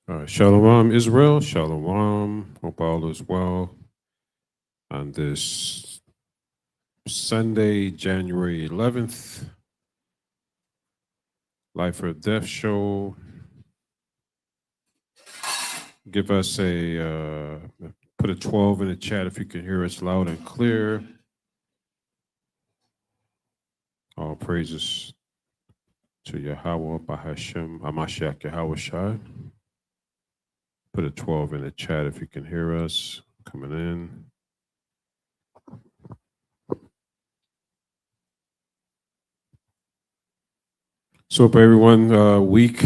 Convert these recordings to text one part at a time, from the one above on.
Shalom, Israel. Shalom. Hope all is well on this Sunday, January 11th, Life or Death show. Give us put a 12 in the chat if you can hear us loud and clear. All praises to Yahweh, Bahashem, Hamashiach, Yahweh Shai. Put a 12 in the chat if you can hear us coming in. So, hope everyone week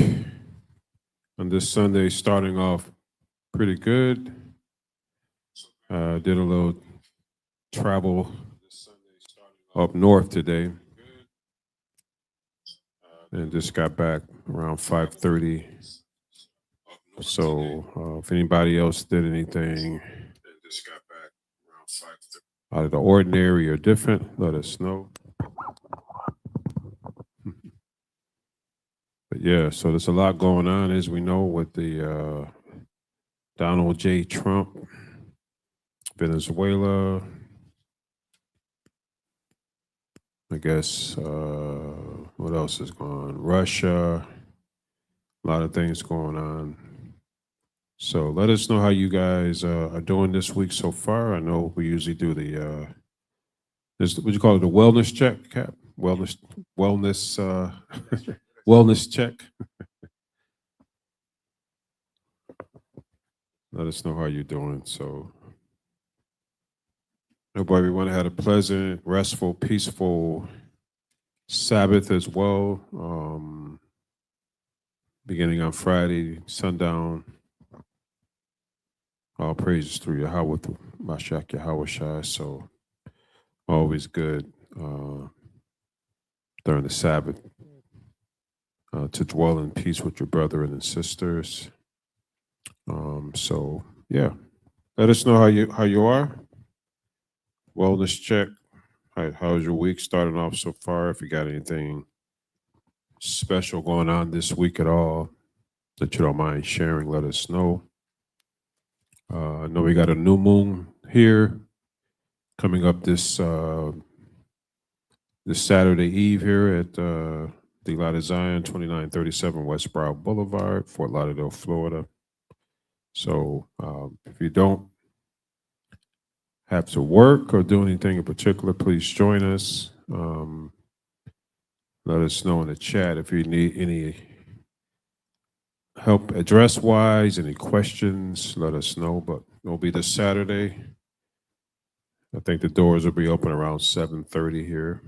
on this Sunday starting off pretty good. Did a little travel up north today, and just got back around 5:30. So, if anybody else did anything out of the ordinary or different, let us know. But yeah, so there's a lot going on, as we know, with the Donald J. Trump, Venezuela. I guess what else is going on? Russia. A lot of things going on. So let us know how you guys are doing this week so far. I know we usually do the what you call it, the wellness check, Cap? Wellness, wellness check. Let us know how you're doing. So hope everyone had a pleasant, restful, peaceful Sabbath as well. Beginning on Friday, sundown. All praises through Yahweh, through Mashiach Yahweh Shai. So always good during the Sabbath to dwell in peace with your brethren and sisters. So yeah, let us know how you are. Wellness check. How's your week starting off so far? If you got anything special going on this week at all that you don't mind sharing, let us know. I know we got a new moon here coming up this Saturday Eve here at the LOZ Zion, 2937 West Brow Boulevard, Fort Lauderdale, Florida. So if you don't have to work or do anything in particular, please join us. Let us know in the chat if you need any help address-wise, any questions, let us know. But it'll be this Saturday. I think the doors will be open around 7:30 here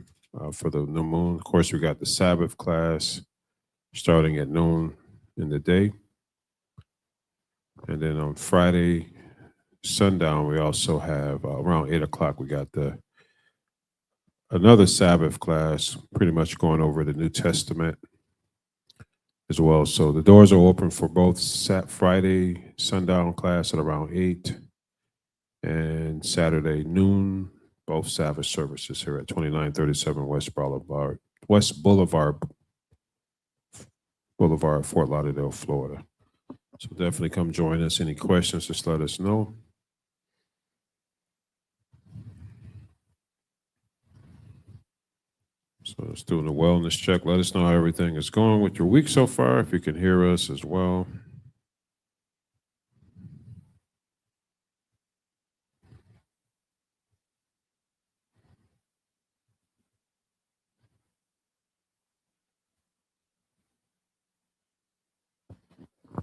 for the new moon. Of course, we got the Sabbath class starting at noon in the day. And then on Friday, sundown, we also have around 8 o'clock, we got another Sabbath class, pretty much going over the New Testament as well. So the doors are open for both Friday sundown class at around 8 and Saturday noon, both Sabbath services here at 2937 West Boulevard, Fort Lauderdale, Florida. So definitely come join us. Any questions, just let us know. So let's do the wellness check. Let us know how everything is going with your week so far, if you can hear us as well.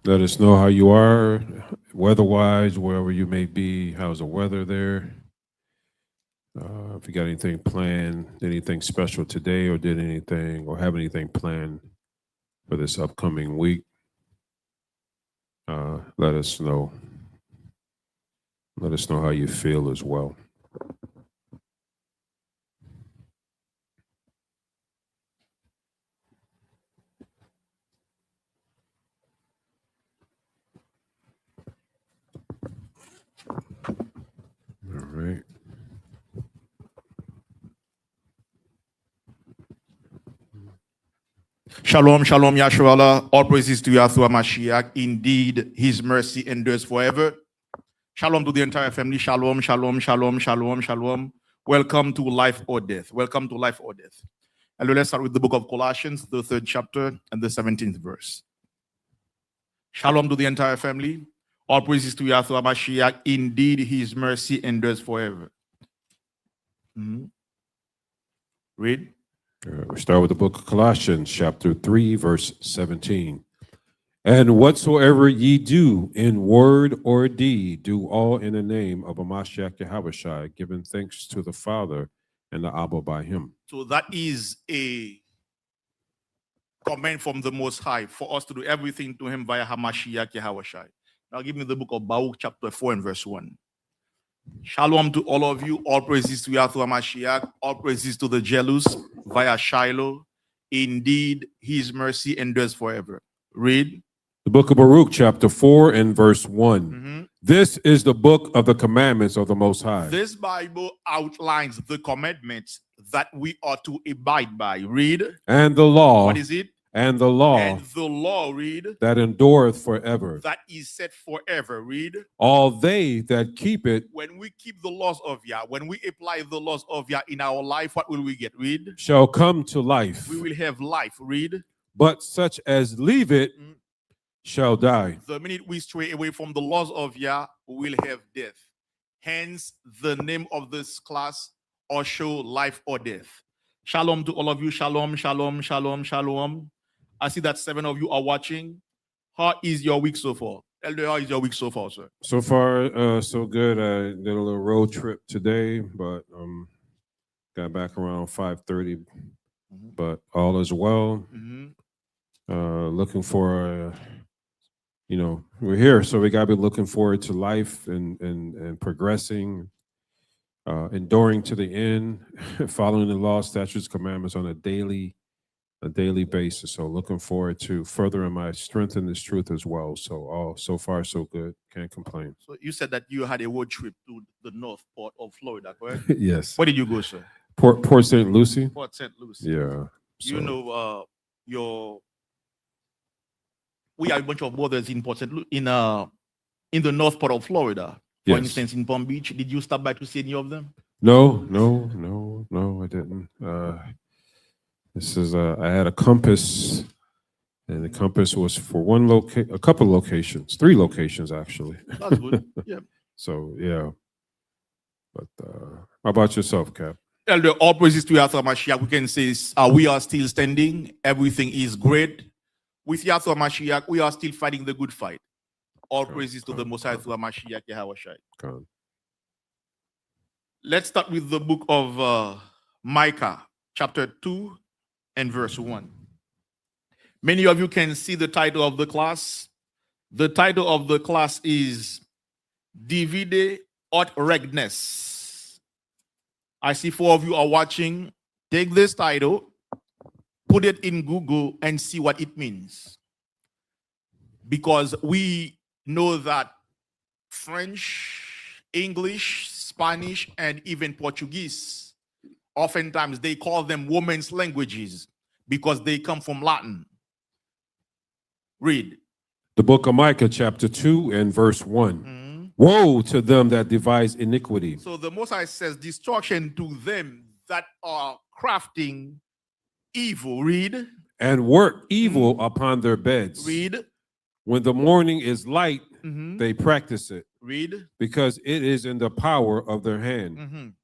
Let us know how you are, weather-wise, wherever you may be. How's the weather there? If you got anything planned, anything special today, or did anything, or have anything planned for this upcoming week, let us know. Let us know how you feel as well. All right. Shalom, shalom, Yahshua. All praises to Yahshua Mashiach. Indeed, his mercy endures forever. Shalom to the entire family. Shalom, shalom, shalom, shalom, shalom. Welcome to Life or Death. Welcome to Life or Death. And let's start with the book of Colossians, the 3rd chapter and the 17th verse. Shalom to the entire family. All praises to Yahshua Mashiach. Indeed, his mercy endures forever. Read. We start with the book of Colossians, chapter 3, verse 17. And whatsoever ye do in word or deed, do all in the name of Mashiach Yahushua, giving thanks to the Father and the Abba by him. So that is a command from the Most High for us to do everything to him via Hamashiach Yahushua. Now give me the book of Baruch, chapter 4 and verse 1. Shalom to all of you. All praises to Yahshua Mashiach. All praises to the jealous via Shiloh. Indeed, his mercy endures forever. Read. The book of Baruch, chapter 4 and verse 1. This is the book of the commandments of the Most High. This Bible outlines the commandments that we are to abide by. Read. And the law. What is it? And the law. And the law, read. That endureth forever. That is set forever. Read. All they that keep it. When we keep the laws of Yah, when we apply the laws of Yah in our life, what will we get? Read. Shall come to life. We will have life. Read. But such as leave it shall die. The minute we stray away from the laws of Yah, we will have death. Hence, the name of this class, or show life or death. Shalom to all of you. Shalom, shalom, shalom, shalom. I see that 7 of you are watching. How is your week so far? Elder, how is your week so far, sir? So far, so good. I did a little road trip today, but got back around 5:30. But all is well. Looking for, we're here, so we gotta be looking forward to life and progressing, enduring to the end, following the law, statutes, commandments on a daily basis. So looking forward to furthering my strength in this truth as well. So so far so good. Can't complain. So you said that you had a road trip to the north part of Florida, correct? Yes. Where did you go, sir? Port St. Lucie. Port St. Lucie. Yeah. You know, we have a bunch of brothers in Port St. Lucie, in the north part of Florida. For instance, in Palm Beach. Did you stop by to see any of them? No, I didn't. This is I had a compass, and the compass was for a couple locations, 3 locations actually. That's good. Yeah. So yeah. But how about yourself, Cap? Elder, all praises to Yahshua Mashiach. We can say we are still standing. Everything is great. With Yahshua Mashiach, we are still fighting the good fight. All praises to the Most High Yahshua Mashiach Yahushua. Let's start with the book of Micah, chapter 2 and verse 1. Many of you can see the title of the class. The title of the class is Divide ut Regnes. I see 4 of you are watching. Take this title, put it in Google, and see what it means. Because we know that French, English, Spanish, and even Portuguese, oftentimes they call them women's languages because they come from Latin. Read. The book of Micah, chapter 2 and verse 1. Woe to them that devise iniquity. So the Most High says, destruction to them that are crafting evil. Read. And work evil upon their beds. Read. When the morning is light, they practice it. Read. Because it is in the power of their hand.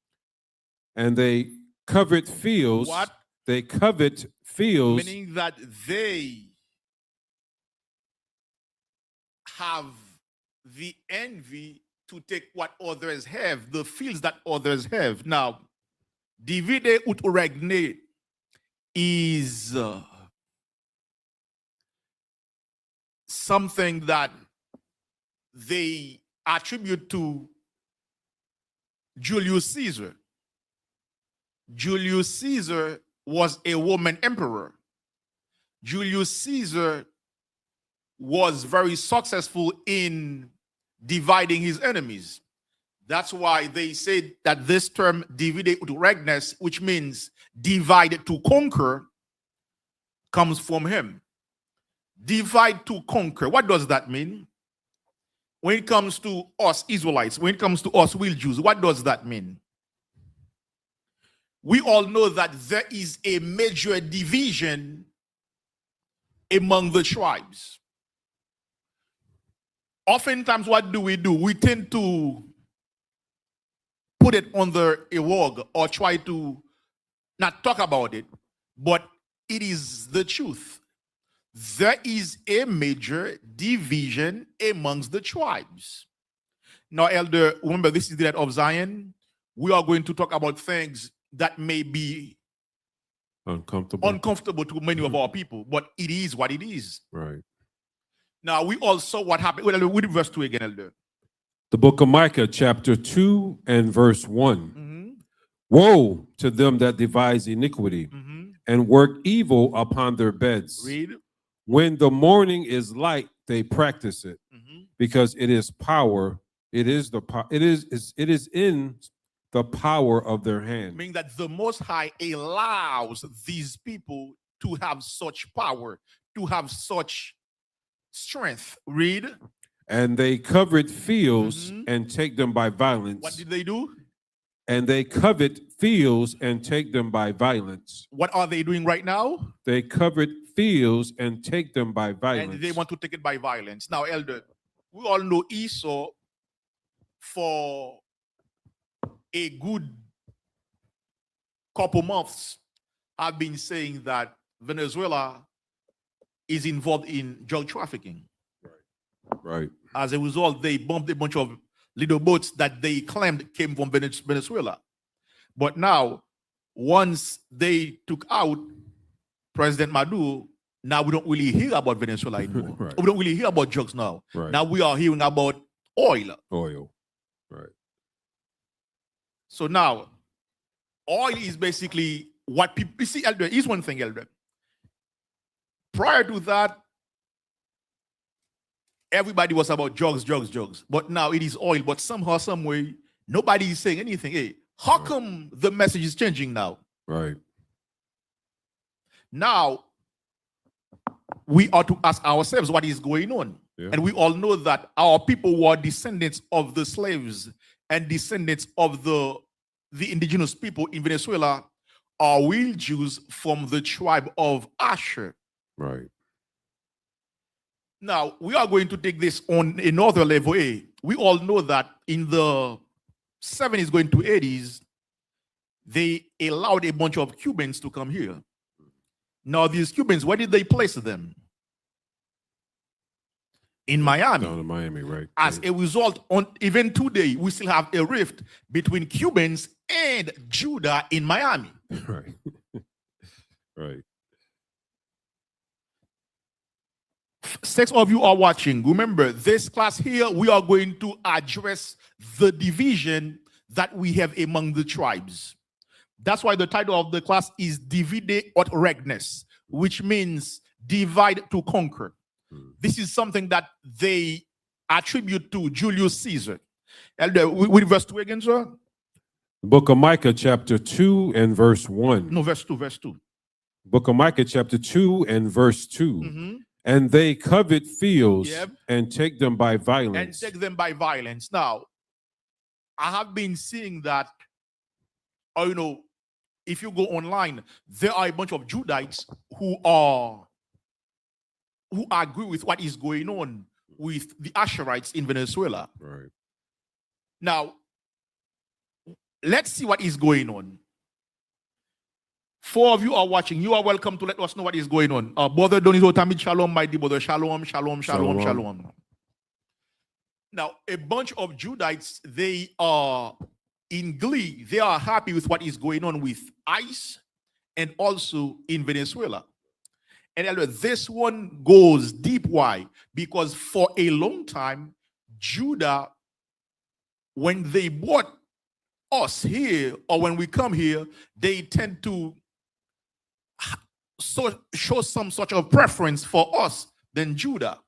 And they covet fields. What? They covet fields. Meaning that they have the envy to take what others have, the fields that others have. Now, divide ut regne is something that they attribute to Julius Caesar. Julius Caesar was a Roman emperor. Julius Caesar was very successful in dividing his enemies. That's why they said that this term divide ut regnes, which means divide to conquer, comes from him. Divide to conquer. What does that mean? When it comes to us Israelites, when it comes to us real Jews, what does that mean? We all know that there is a major division among the tribes. Oftentimes, what do? We tend to put it under a rug or try to not talk about it, but it is the truth. There is a major division amongst the tribes. Now, Elder, remember, this is the night of Zion. We are going to talk about things that may be uncomfortable to many of our people, but it is what it is. Right. Now, we all saw what happened. Well, read verse 2 again, Elder. The book of Micah, chapter 2 and verse 1. Woe to them that devise iniquity and work evil upon their beds. Read. When the morning is light, they practice it, because it is power. It is in the power of their hand. Meaning that the Most High allows these people to have such power, to have such strength. Read. And they covet fields and take them by violence. What did they do? And they covet fields and take them by violence. What are they doing right now? They covet fields and take them by violence. And they want to take it by violence. Now, Elder, we all know Esau for a good couple months have been saying that Venezuela is involved in drug trafficking. Right. As a result, they bombed a bunch of little boats that they claimed came from Venezuela. But now, once they took out President Maduro, now we don't really hear about Venezuela anymore. Right. We don't really hear about drugs now. Right. Now we are hearing about oil. Oil. Right. So now, oil is basically what people you see, Elder. Here's one thing, Elder. Prior to that, everybody was about drugs. But now it is oil. But somehow, some way, nobody is saying anything. Hey, how come the message is changing now? Right. Now, we ought to ask ourselves what is going on. Yeah. And we all know that our people were descendants of the slaves and descendants of the indigenous people in Venezuela are real Jews from the tribe of Asher. Right. Now, we are going to take this on another level. We all know that in the 70s going to 80s, they allowed a bunch of Cubans to come here. Now, these Cubans, where did they place them? In Miami. Down in Miami, right. As a result, even today, we still have a rift between Cubans and Judah in Miami. Right. Right. 6 of you are watching. Remember, this class here, we are going to address the division that we have among the tribes. That's why the title of the class is Divide ut Regnes, which means divide to conquer. This is something that they attribute to Julius Caesar. Elder, with verse 2 again, sir? The book of Micah, chapter 2 and verse 1. No, verse 2. Book of Micah, chapter 2 and verse 2. And they covet fields and take them by violence. Now, I have been seeing that, if you go online, there are a bunch of Judites who agree with what is going on with the Asherites in Venezuela. Right. Now, let's see what is going on. 4 of you are watching. You are welcome to let us know what is going on. Brother Donizo Tamid, shalom, my dear brother. Shalom. Now, a bunch of Judites, they are in glee. They are happy with what is going on with ICE and also in Venezuela. And this one goes deep. Why? Because for a long time, Judah, when they brought us here or when we come here, they tend to show some sort of preference for us than Judah.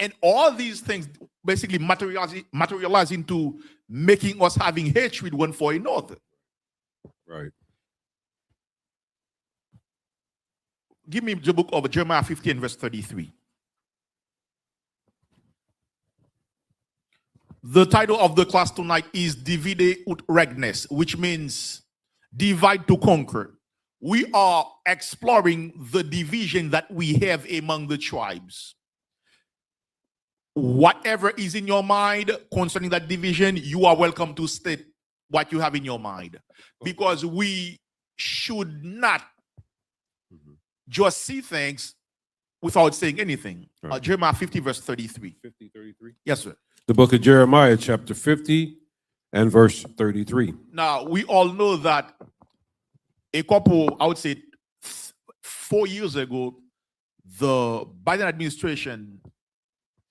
And all these things basically materialize into making us having hatred one for another. Right. give me the book of Jeremiah 15, verse 33. The title of the class tonight is Divide ut Regnes, which means divide to conquer. We are exploring the division that we have among the tribes. Whatever is in your mind concerning that division, you are welcome to state what you have in your mind. Because we should not just see things without saying anything. Right. Jeremiah 50, verse 33. 50, 33. Yes, sir. The book of Jeremiah, chapter 50 and verse 33. Now, we all know that a couple, I would say 4 years ago, the Biden administration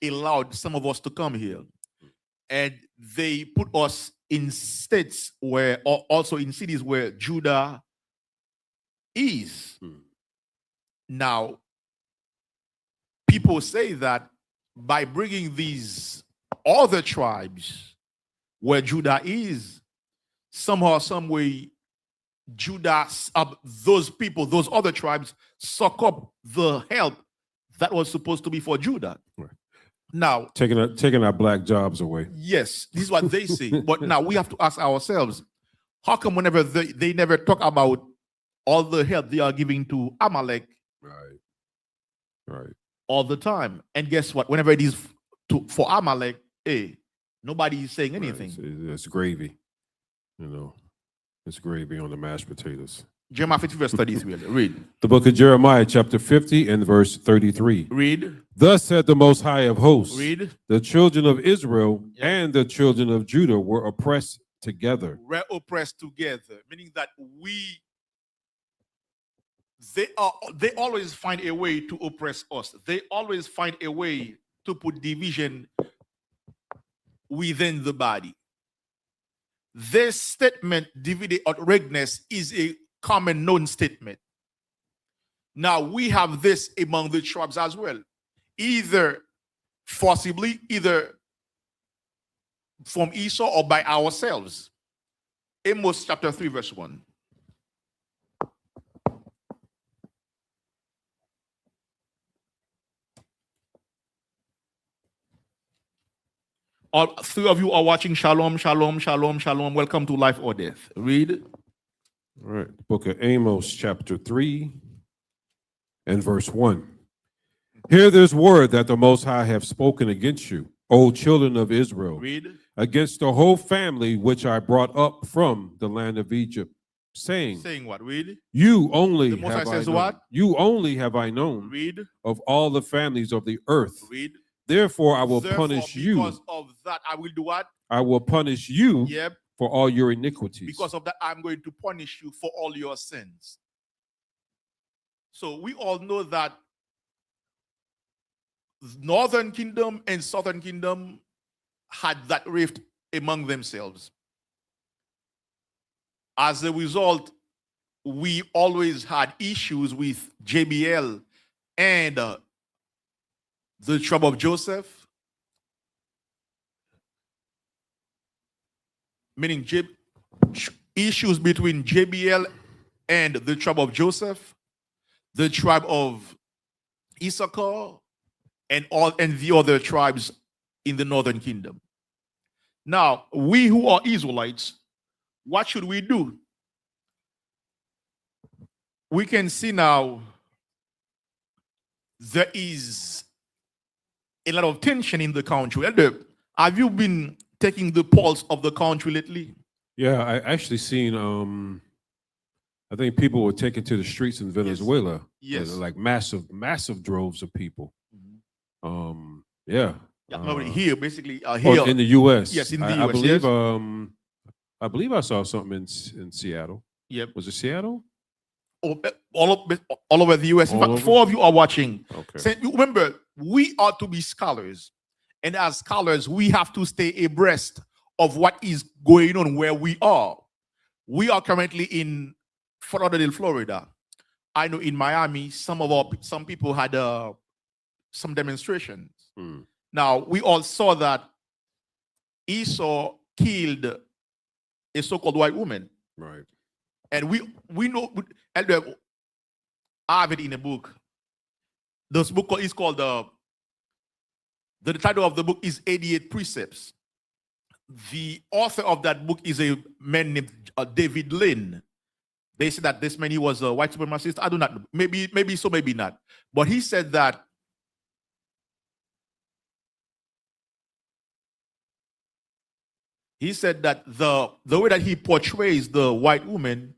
allowed some of us to come here. And they put us in states where, or also in cities where Judah is. Now, people say that by bringing these other tribes where Judah is, somehow, some way, Judah, those people, those other tribes, suck up the help that was supposed to be for Judah. Right. Now, taking our black jobs away. yes, this is what they say. But now we have to ask ourselves, how come whenever they never talk about all the help they are giving to Amalek Right. all the time? And guess what? Whenever it is for Amalek, hey, nobody is saying anything. Right. It's gravy. It's gravy on the mashed potatoes. Jeremiah 50, verse 33. Read. The book of Jeremiah, chapter 50 and verse 33. Read. Thus said the Most High of hosts, Read. the children of Israel Yeah. and the children of Judah were oppressed together. We're oppressed together, meaning that they always find a way to oppress us. They always find a way to put division within the body. This statement, divide ut regnes, is a common known statement. Now we have this among the tribes as well, either forcibly, either from Esau or by ourselves. Amos chapter 3, verse 1. All three of you are watching. Shalom, shalom, shalom, shalom. Welcome to Life or Death. Read. All right. The book of Amos, chapter 3 and verse 1. Hear this word that the Most High have spoken against you, O children of Israel, Read. against the whole family which I brought up from the land of Egypt, saying, Saying what? Read. You only The Most High have I says known. what? You only have I known Read. of all the families of the earth. Read. Therefore, I will Therefore, punish because you. of that, I will do what? I will punish you Yep. for all your iniquities. Because of that, I'm going to punish you for all your sins. So we all know that Northern Kingdom and Southern Kingdom had that rift among themselves. As a result, we always had issues with JBL and the tribe of Joseph, meaning issues between JBL and the tribe of Joseph, the tribe of Issachar, and the other tribes in the Northern Kingdom. Now, we who are Israelites, what should we do? We can see now there is a lot of tension in the country. Elder, have you been taking the pulse of the country lately? Yeah, I actually seen I think people were taken to the streets in Venezuela. Yes. Like massive droves of people. Yeah, here, basically, here. Or in the US. Yes, in the I US, believe yes. I believe I saw something in Seattle. Yep. Was it Seattle? All over the US. In All fact, over? 4 of you are watching. Okay. So, remember, we are to be scholars. And as scholars, we have to stay abreast of what is going on where we are. We are currently in Fort Lauderdale, Florida. I know in Miami, some people had some demonstrations. Now, we all saw that Esau killed a so-called white woman. Right. And we know, Elder, I have it in a book. This book is called the title of the book is 88 Precepts. The author of that book is a man named David Lynn. They said that this man, he was a white supremacist. I do not know. Maybe so, maybe not. But he said that the way that he portrays the white woman,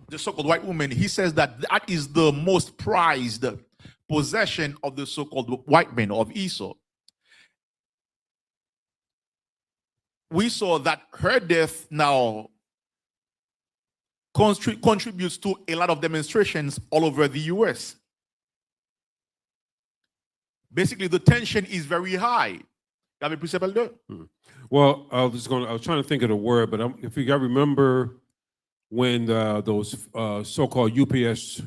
the so-called white woman, he says that that is the most prized possession of the so-called white man of Esau. We saw that her death now contributes to a lot of demonstrations all over the US. Basically, the tension is very high. Have a precept, Elder? Well, I was trying to think of the word, but if you got remember when those so-called UPS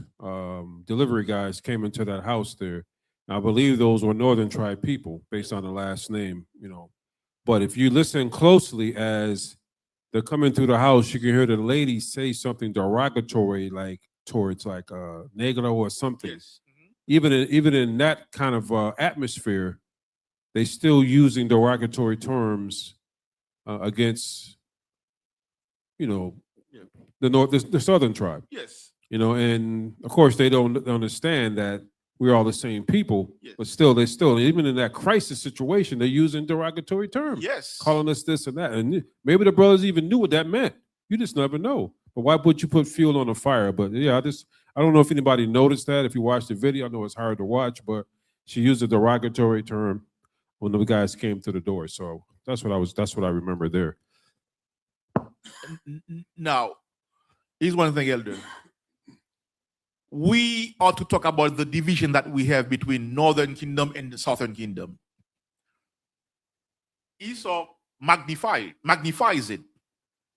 delivery guys came into that house there, I believe those were Northern Tribe people based on the last name, you know. But if you listen closely as they're coming through the house, you can hear the lady say something derogatory, like towards like Negro or something. Yes. Even in that kind of atmosphere, they still using derogatory terms against, you know, the Southern tribe. Yes. You know, and of course they don't understand that we're all the same people. Yes. But still, even in that crisis situation, they're using derogatory terms. Yes. Calling us this and that. And maybe the brothers even knew what that meant. You just never know. But why would you put fuel on the fire? But yeah, I don't know if anybody noticed that. If you watched the video, I know it's hard to watch, but she used a derogatory term when the guys came to the door. So that's what I remember there. Now, here's one thing, Elder. We ought to talk about the division that we have between Northern Kingdom and the Southern Kingdom. Esau magnifies it.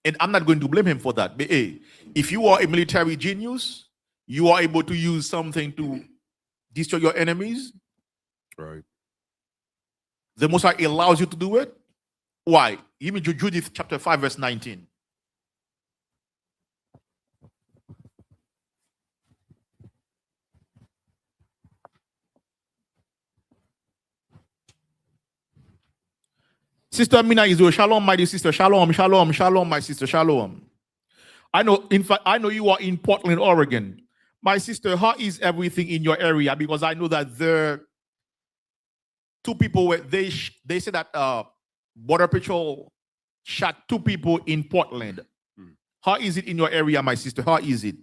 And I'm not going to blame him for that. But hey, if you are a military genius, you are able to use something to destroy your enemies. Right. The Most High allows you to do it. Why? Give me Judith chapter 5, verse 19. Sister Mina is your shalom, my dear sister. Shalom, shalom, shalom, my sister. Shalom. I know, in fact, I know you are in Portland, Oregon. My sister, how is everything in your area? Because I know that there two people were they said that Border Patrol shot two people in Portland. How is it in your area, my sister? How is it?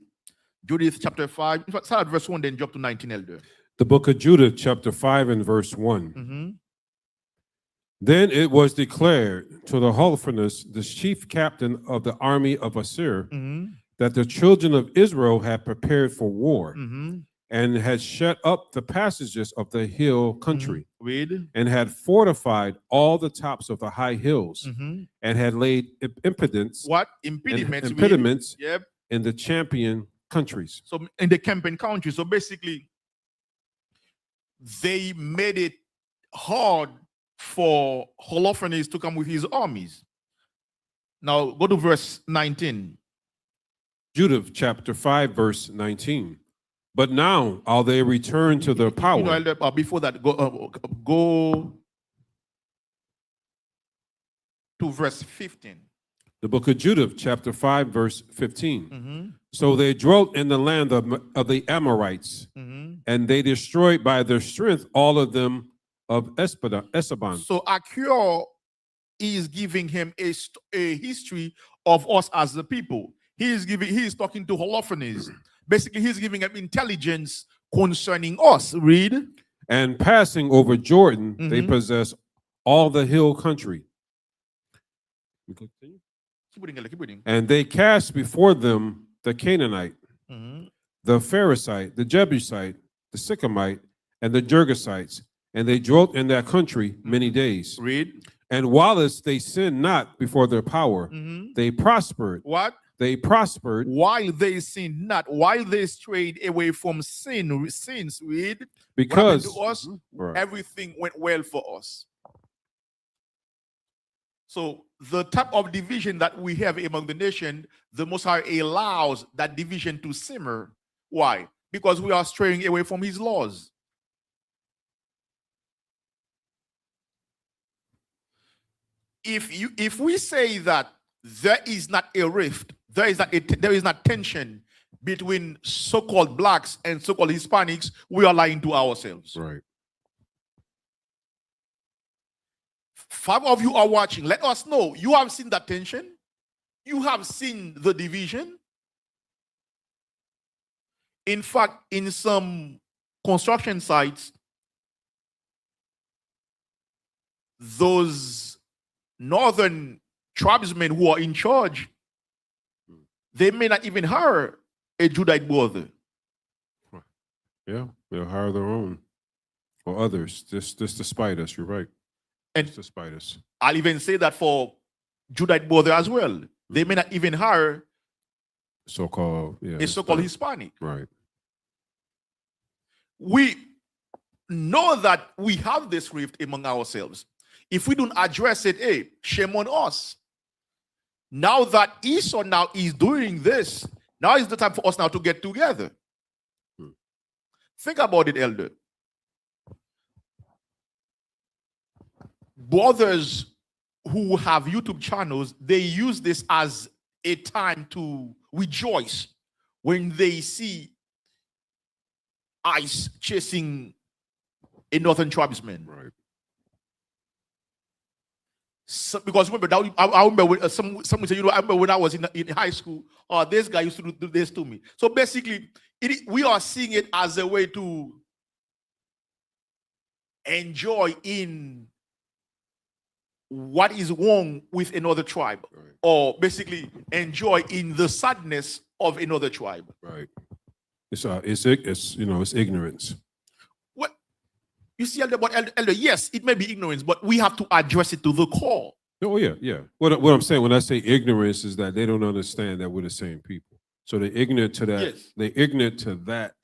Judith chapter 5. In fact, start at verse 1, then jump to 19, Elder. The book of Judith, chapter 5 and verse 1. Then it was declared to the Holofernes, the chief captain of the army of Assyria, that the children of Israel had prepared for war and had shut up the passages of the hill country and had fortified all the tops of the high hills and had laid impediments Yep. in the champion countries. So in the campaign countries. So basically, they made it hard for Holofernes to come with his armies. Now go to verse 19. Judith chapter 5, verse 19. But now are they returned to their power. You know, Elder, before that, go to verse 15. The book of Judith, chapter 5, verse 15. So they dwelt in the land of the Amorites, and they destroyed by their strength all of them of Esabon. So Achior is giving him a history of us as the people. He is talking to Holofernes. Basically, he's giving him intelligence concerning us. Read. And passing over Jordan, they possess all the hill country. Keep reading. And they cast before them the Canaanite, the Pharisite, the Jebusite, the Sychemite, and the Girgashites, and they dwelt in that country many days. Read. And whilst they sinned not before their power, they prospered. What? They prospered. While they sinned not, while they strayed away from sins, read. Because to us, everything went well for us. So the type of division that we have among the nation, the Most High allows that division to simmer. Why? because we are straying away from his laws. If we say that there is not a rift, there is not tension between so-called blacks and so-called Hispanics, we are lying to ourselves. Right. 5 of you are watching. Let us know. You have seen that tension. You have seen the division. In fact, in some construction sites, those northern tribesmen who are in charge, they may not even hire a Judite brother. Yeah, they'll hire their own or others just to spite us. You're right. And just to spite us. I'll even say that for Judite brother as well. They may not even hire so-called Hispanic. Right. We know that we have this rift among ourselves. If we don't address it, hey, shame on us. Now that Esau now is doing this, now is the time for us now to get together. Think about it, elder. Brothers who have YouTube channels, they use this as a time to rejoice when they see ICE chasing a northern tribesman. Right. So, because remember, I remember when, someone said, I remember when I was in high school, this guy used to do this to me. So basically, we are seeing it as a way to enjoy in what is wrong with another tribe, right, or basically enjoy in the sadness of another tribe. Right. It's ignorance. What you see, elder, yes, it may be ignorance, but we have to address it to the core. Oh yeah. What I'm saying when I say ignorance is that they don't understand that we're the same people. So they're ignorant to that. Yes. They're ignorant to that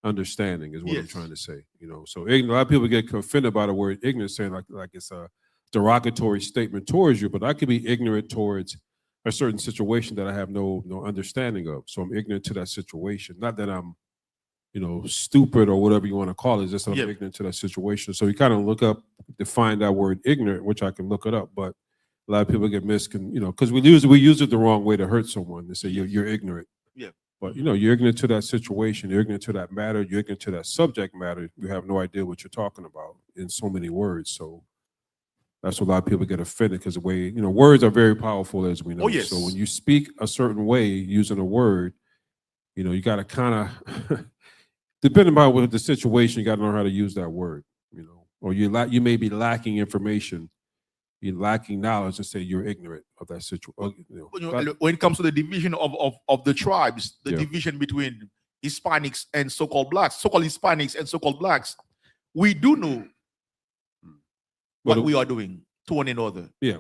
understanding is what Yes. I'm trying to say. So a lot of people get offended by the word ignorant, saying like it's a derogatory statement towards you, but I could be ignorant towards a certain situation that I have no understanding of. So I'm ignorant to that situation. Not that I'm, stupid or whatever you want to call it, just that I'm ignorant to that situation. So you kind of define that word ignorant, which I can look it up, but a lot of people get because we use it the wrong way to hurt someone. They say you're ignorant. Yeah. But you're ignorant to that situation, you're ignorant to that matter, you're ignorant to that subject matter. You have no idea what you're talking about in so many words. So that's what a lot of people get offended because the way, words are very powerful, as we know. Oh, yes. So when you speak a certain way using a word, you got to kind of, depending on what the situation, you got to know how to use that word, or you may be lacking information, you're lacking knowledge, and say you're ignorant of that situation. When it comes to the division of the tribes, the division between Hispanics and so-called blacks, so-called Hispanics and so-called blacks, we do know what we are doing to one another. Yeah.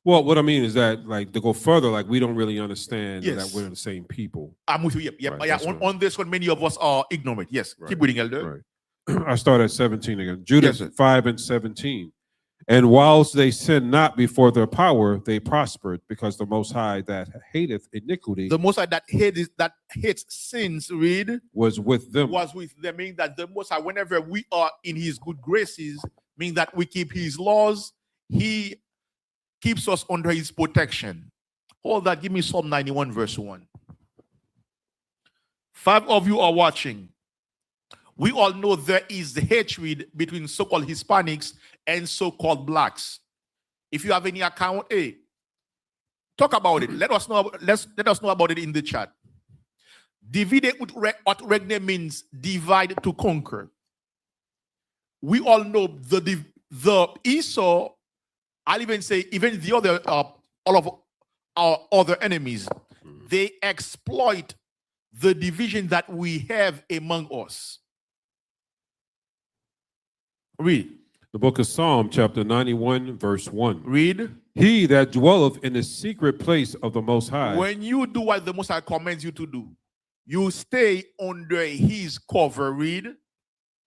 Well, what I mean is that, to go further, we don't really understand that we're the same people. I'm with you. Yep. Right, on this one, many of us are ignorant. Yes. Right. Keep reading, elder. Right. I start at 17 again. Judah 5:17. And whilst they sinned not before their power, they prospered, because the Most High that hateth iniquity, the Most High that hates sins, read, was with them. Meaning that the Most High, whenever we are in His good graces, meaning that we keep His laws, He keeps us under His protection. Hold that. Give me Psalm 91, verse 1. 5 of you are watching. We all know there is hatred between so-called Hispanics and so-called blacks. If you have any account, talk about it. Let us know. Let us know about it in the chat. Divide what Regnes means: divide to conquer. We all know the Esau. I'll even say even the other all of our other enemies. They exploit the division that we have among us. Read. The book of Psalm, chapter 91, verse 1. Read. He that dwelleth in the secret place of the Most High. When you do what the Most High commands you to do, you stay under His cover. Read.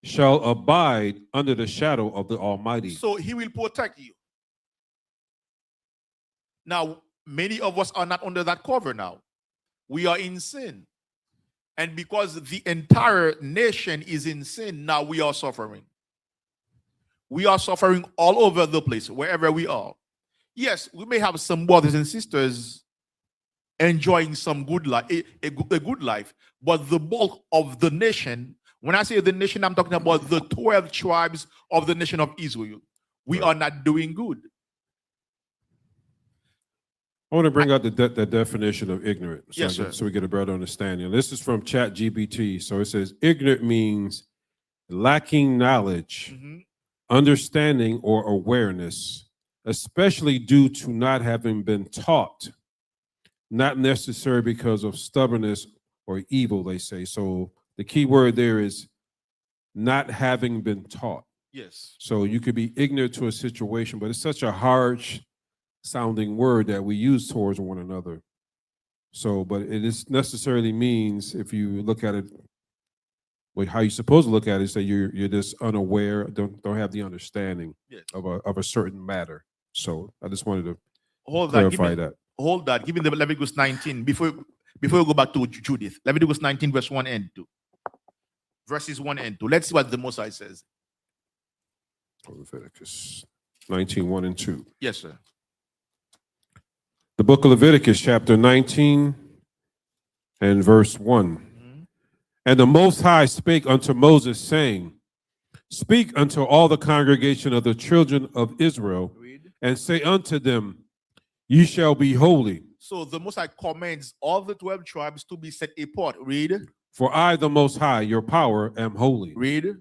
Shall abide under the shadow of the Almighty. So He will protect you. Now, many of us are not under that cover now. We are in sin. And because the entire nation is in sin, now we are suffering. We are suffering all over the place, wherever we are. Yes, we may have some brothers and sisters enjoying some good life, a good life, but the bulk of the nation, when I say the nation, I'm talking about the 12 tribes of the nation of Israel. We Right. are not doing good. I want to bring out the definition of ignorant, Yes, sir. so we get a better understanding. This is from ChatGPT. So it says ignorant means lacking knowledge, Mhm. understanding, or awareness, especially due to not having been taught, not necessarily because of stubbornness or evil, they say. So the key word there is not having been taught. Yes. So you could be ignorant to a situation, but it's such a harsh sounding word that we use towards one another. So, but it is necessarily means, if you look at it, well, how you supposed to look at it, is that you're just unaware, don't have the understanding Yes. of a certain matter. So I just wanted to Hold that. clarify that. Hold that. Give me the Leviticus 19 before we go back to Judith. Leviticus 19, verse 1 and 2. Verses 1 and 2. Let's see what the Mosai says. Leviticus 19, 1 and 2. Yes, sir. The book of Leviticus, chapter 19 and verse 1. And the Most High spake unto Moses, saying, Speak unto all the congregation of the children of Israel, Read. and say unto them, Ye shall be holy, So the Most High commands all the 12 tribes to be set apart. Read. for I, the Most High, your power, am holy. Read.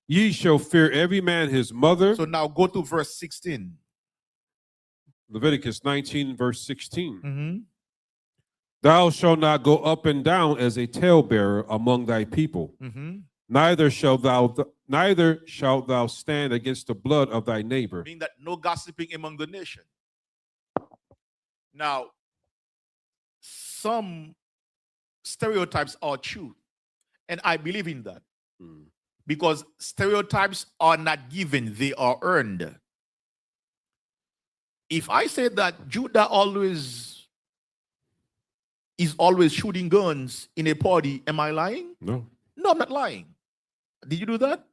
Ye shall fear every man his mother. So now go to verse 16. Leviticus 19, verse 16. Mm-hmm. Thou shalt not go up and down as a talebearer among thy people. Mm-hmm. Neither shalt thou stand against the blood of thy neighbor. Meaning that no gossiping among the nation. Now, some stereotypes are true, and I believe in that. Because stereotypes are not given, they are earned. If I say that Judah is always shooting guns in a party, am I lying? No. No, I'm not lying. Did you do that?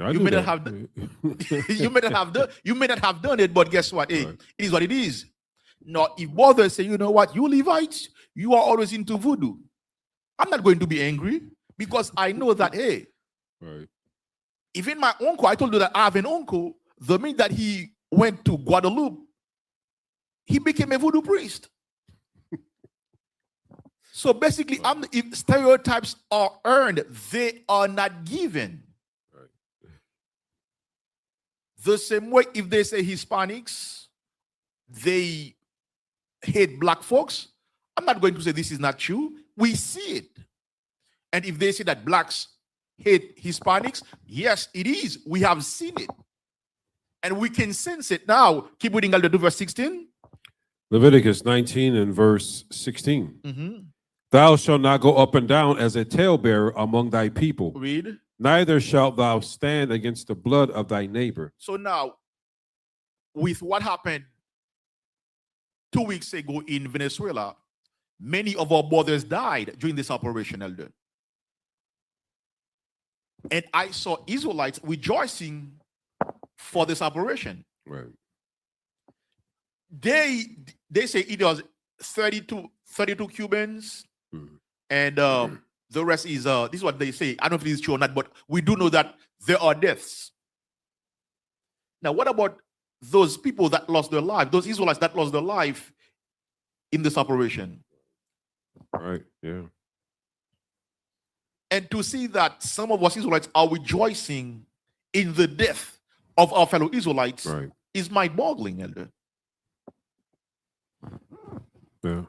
I You knew may not that. have you may not have done it, but guess what? Hey, Right. it is what it is. Now, if brothers say, you know what, you Levites, you are always into voodoo, I'm not going to be angry because I know that, hey, Right. even my uncle, I told you that I have an uncle, the minute that he went to Guadeloupe, he became a voodoo priest. So basically, if stereotypes are earned, they are not given. Right. The same way, if they say Hispanics, they hate black folks, I'm not going to say this is not true. We see it. And if they say that blacks hate Hispanics, yes, it is. We have seen it. And we can sense it now. Keep reading all the way to verse 16. Leviticus 19 and verse 16. Mm-hmm. Thou shalt not go up and down as a talebearer among thy people. Read. Neither shalt thou stand against the blood of thy neighbor. So now, with what happened 2 weeks ago in Venezuela, many of our brothers died during this operation, Elder. And I saw Israelites rejoicing for this operation. Right. They say it was 32 Cubans, and the rest is this is what they say. I don't know if it is true or not, but we do know that there are deaths. Now, what about those people that lost their life, those Israelites that lost their life in this operation? Right. Yeah. And to see that some of us Israelites are rejoicing in the death of our fellow Israelites Right. is mind-boggling, Elder. Yeah.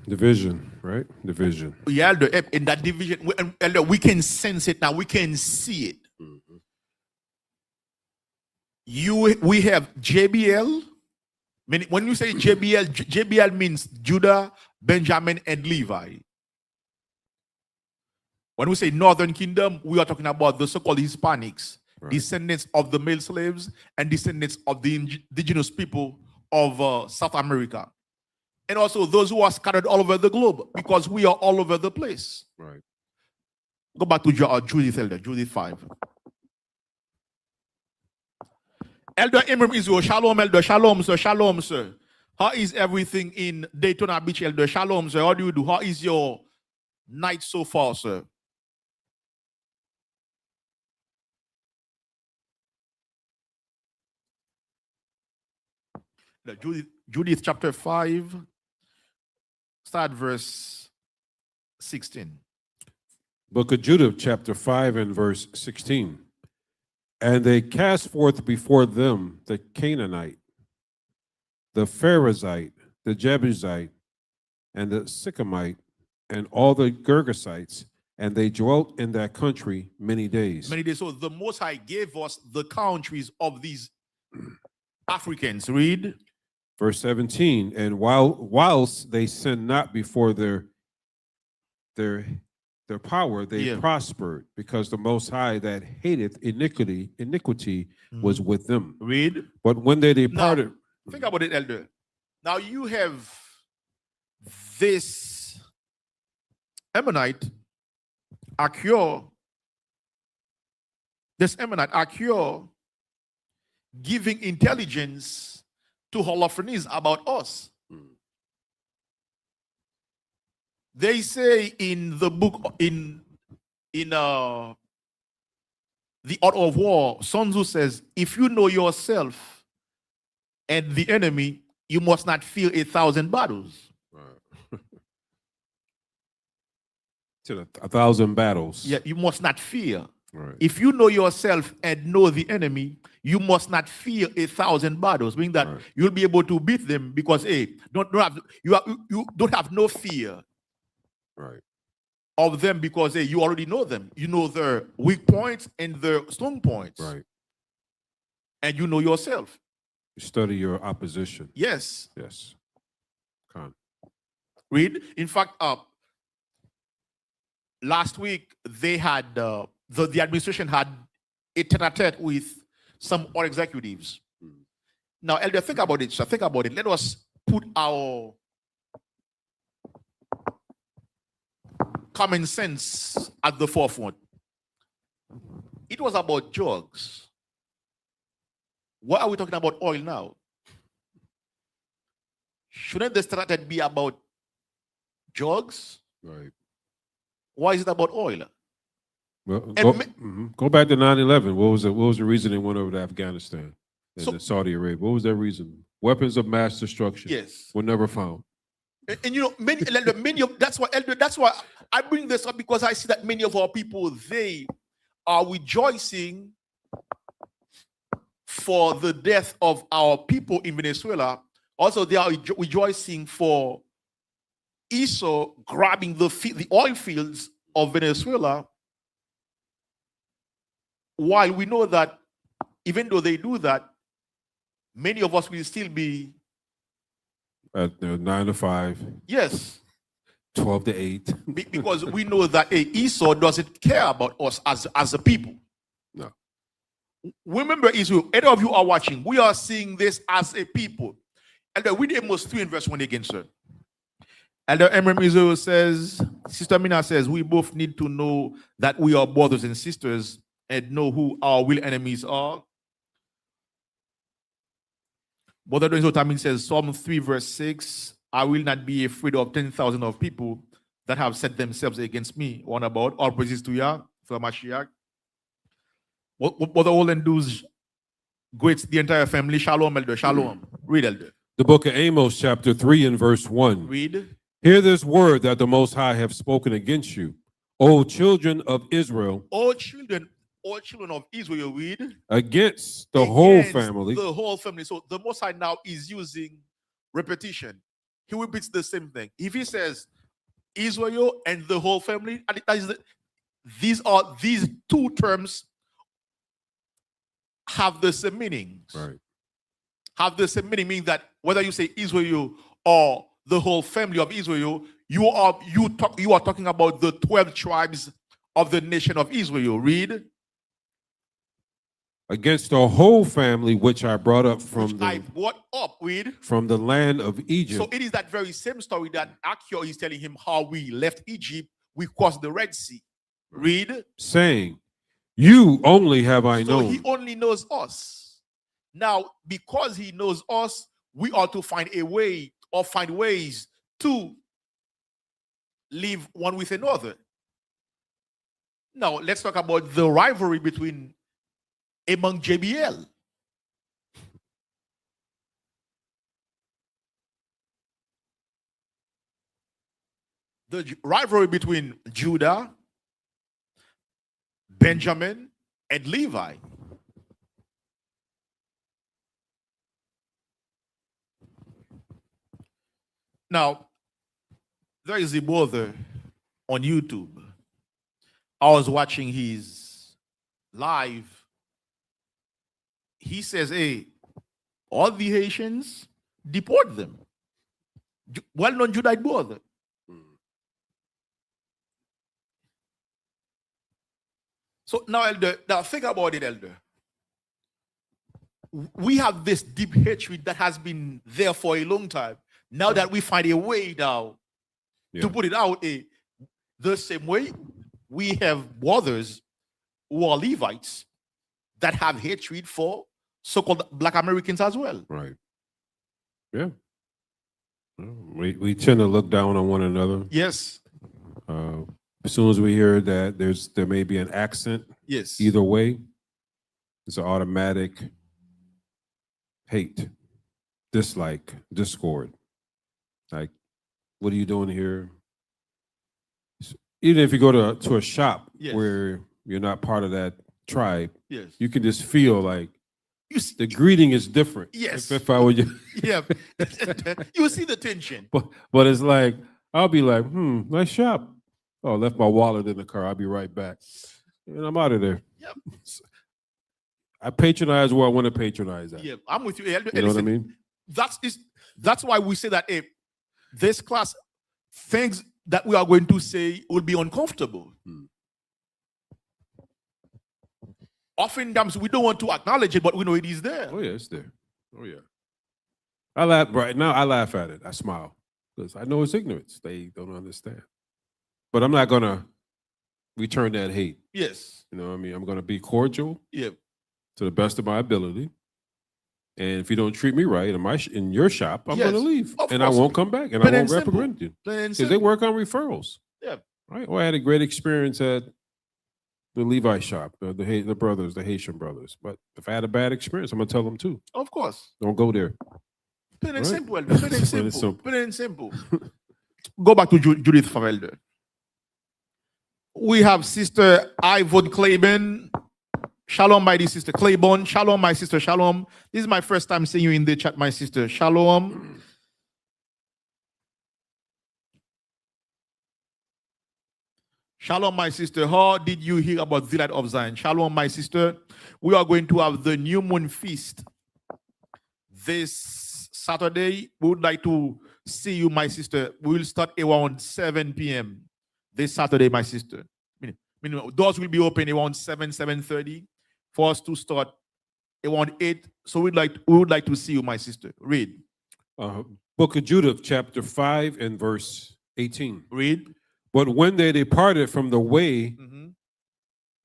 Division, right? Division. Yeah, Elder, in that division, Elder, we can sense it now. We can see it. We have JBL. When you say JBL, JBL means Judah, Benjamin, and Levi. When we say Northern Kingdom, we are talking about the so-called Hispanics, Right. descendants of the male slaves and descendants of the indigenous people of South America. and also those who are scattered all over the globe, because we are all over the place. Right. Go back to Judith, Elder, Judith 5. Elder Imram Israel, shalom, Elder, shalom, sir. How is everything in Daytona Beach, Elder? Shalom, sir. How do you do? How is your night so far, sir? Judith chapter 5, start verse 16. Book of Judah, chapter 5 and verse 16. And they cast forth before them the Canaanite, the Pharisite, the Jebusite, and the Sychemite, and all the Girgasites, and they dwelt in that country many days. Many days. So the Most High gave us the countries of these Africans. Read. Verse 17, and whilst they sinned not before their power, they prospered, because the Most High that hateth iniquity was with them. Read. But when they departed. Now, think about it, Elder. Now you have this Ammonite, Achior, giving intelligence to Holofernes about us. They say in the book, in the Art of War, Sun Tzu says, if you know yourself and the enemy, you must not fear 1,000 battles. Right. To 1,000 battles. Yeah, you must not fear. Right. If you know yourself and know the enemy, you must not fear 1,000 battles, meaning that you'll be able to beat them, because you don't have no fear of them, because you already know them. You know their weak points and their strong points. Right. And you know yourself. You study your opposition. Yes. Yes. Come. Read. In fact, last week they had the administration had a tete-a-tete with some other executives. Now, Elder, think about it. So think about it. Let us put our common sense at the forefront. It was about drugs. Why are we talking about oil now? Shouldn't the tete-a-tete be about drugs? Right. Why is it about oil? Well, go back to 9/11. What was the reason they went over to Afghanistan and to Saudi Arabia? What was their reason? Weapons of mass destruction. Yes. Were never found. And you know, many of that's why I bring this up, because I see that many of our people, they are rejoicing for the death of our people in Venezuela. Also, they are rejoicing for Esau grabbing the oil fields of Venezuela, while we know that even though they do that, many of us will still be at 9 to 5. Yes. 12 to 8. Because we know that Esau doesn't care about us as a people. No. Remember, Israel, any of you are watching, we are seeing this as a people. And we did Amos 3 in verse 1 again, sir. Elder Eminem Israel says, Sister Mina says, we both need to know that we are brothers and sisters and know who our real enemies are. Brother Doinzo Tamin says, Psalm 3 verse 6, I will not be afraid of 10,000 of people that have set themselves against me. One about all praises to Yah, for Mashiach. Brother Olden does greets the entire family. Shalom, Elder. Shalom. Read, Elder. The book of Amos, chapter 3 and verse 1. Read. Hear this word that the Most High have spoken against you, O children of Israel. O children of Israel, read. Against the whole family. The whole family. So the Most High now is using repetition. He repeats the same thing. If he says Israel and the whole family, these two terms have the same meaning. Right. Have the same meaning, meaning that whether you say Israel or the whole family of Israel, you are talking about the 12 tribes of the nation of Israel. Read. against the whole family which I brought up which I brought up with. from the land of Egypt. So it is that very same story that Achior is telling him how we left Egypt, we crossed the Red Sea. Read. Saying, you only have I So known. he only knows us. Now, because he knows us, we ought to find a way or find ways to live one with another. Now, let's talk about the rivalry between among JBL. The rivalry between Judah, Benjamin, and Levi. Now, there is a brother on YouTube. I was watching his live. He says, hey, all the Haitians, deport them. Well-known Judite brother. So now, Elder, now think about it, Elder. We have this deep hatred that has been there for a long time. Now that we find a way now to put it out, the same way we have brothers who are Levites that have hatred for so-called Black Americans as well. Right. Yeah. We tend to look down on one another. Yes. As soon as we hear that there may be an accent, Yes. either way, it's an automatic hate, dislike, discord. Like, what are you doing here? Even if you go to a shop where you're not part of that tribe, you can just feel like the greeting is different. Yes. If I were you. Yeah. You see the tension. But it's like, I'll be like, nice shop. Oh, I left my wallet in the car. I'll be right back. And I'm out of there. Yep. I patronize where I want to patronize at. Yeah, I'm with you. You know what I mean? That's why we say that this class, things that we are going to say will be uncomfortable. Oftentimes we don't want to acknowledge it, but we know it is there. Oh yeah, it's there. Oh yeah. I laugh right now. I laugh at it. I smile because I know it's ignorance. They don't understand. But I'm not gonna return that hate. Yes. You know what I mean? I'm gonna be cordial. Yeah. To the best of my ability. And if you don't treat me right in your shop, I'm gonna leave. And I won't come back and I won't represent you. Because they work on referrals. Yeah. Right. Well, I had a great experience at the Levi shop, the brothers, the Haitian brothers. But if I had a bad experience, I'm gonna tell them too. Of course. Don't go there. Plain and simple. Plain and simple. Plain and simple. Go back to Judith Favelder. We have Sister Yvonne Claiborne. Shalom, my dear sister Claiborne. Shalom, my sister. Shalom. This is my first time seeing you in the chat, my sister. Shalom. Shalom, my sister. How did you hear about the Light of Zion? Shalom, my sister. We are going to have the New Moon Feast this Saturday. We would like to see you, my sister. We will start around 7 p.m. this Saturday, my sister. Doors will be open around 7:30 for us to start around 8. So we would like to see you, my sister. Read. Book of Judith, chapter 5 and verse 18. Read. But when they departed from the way,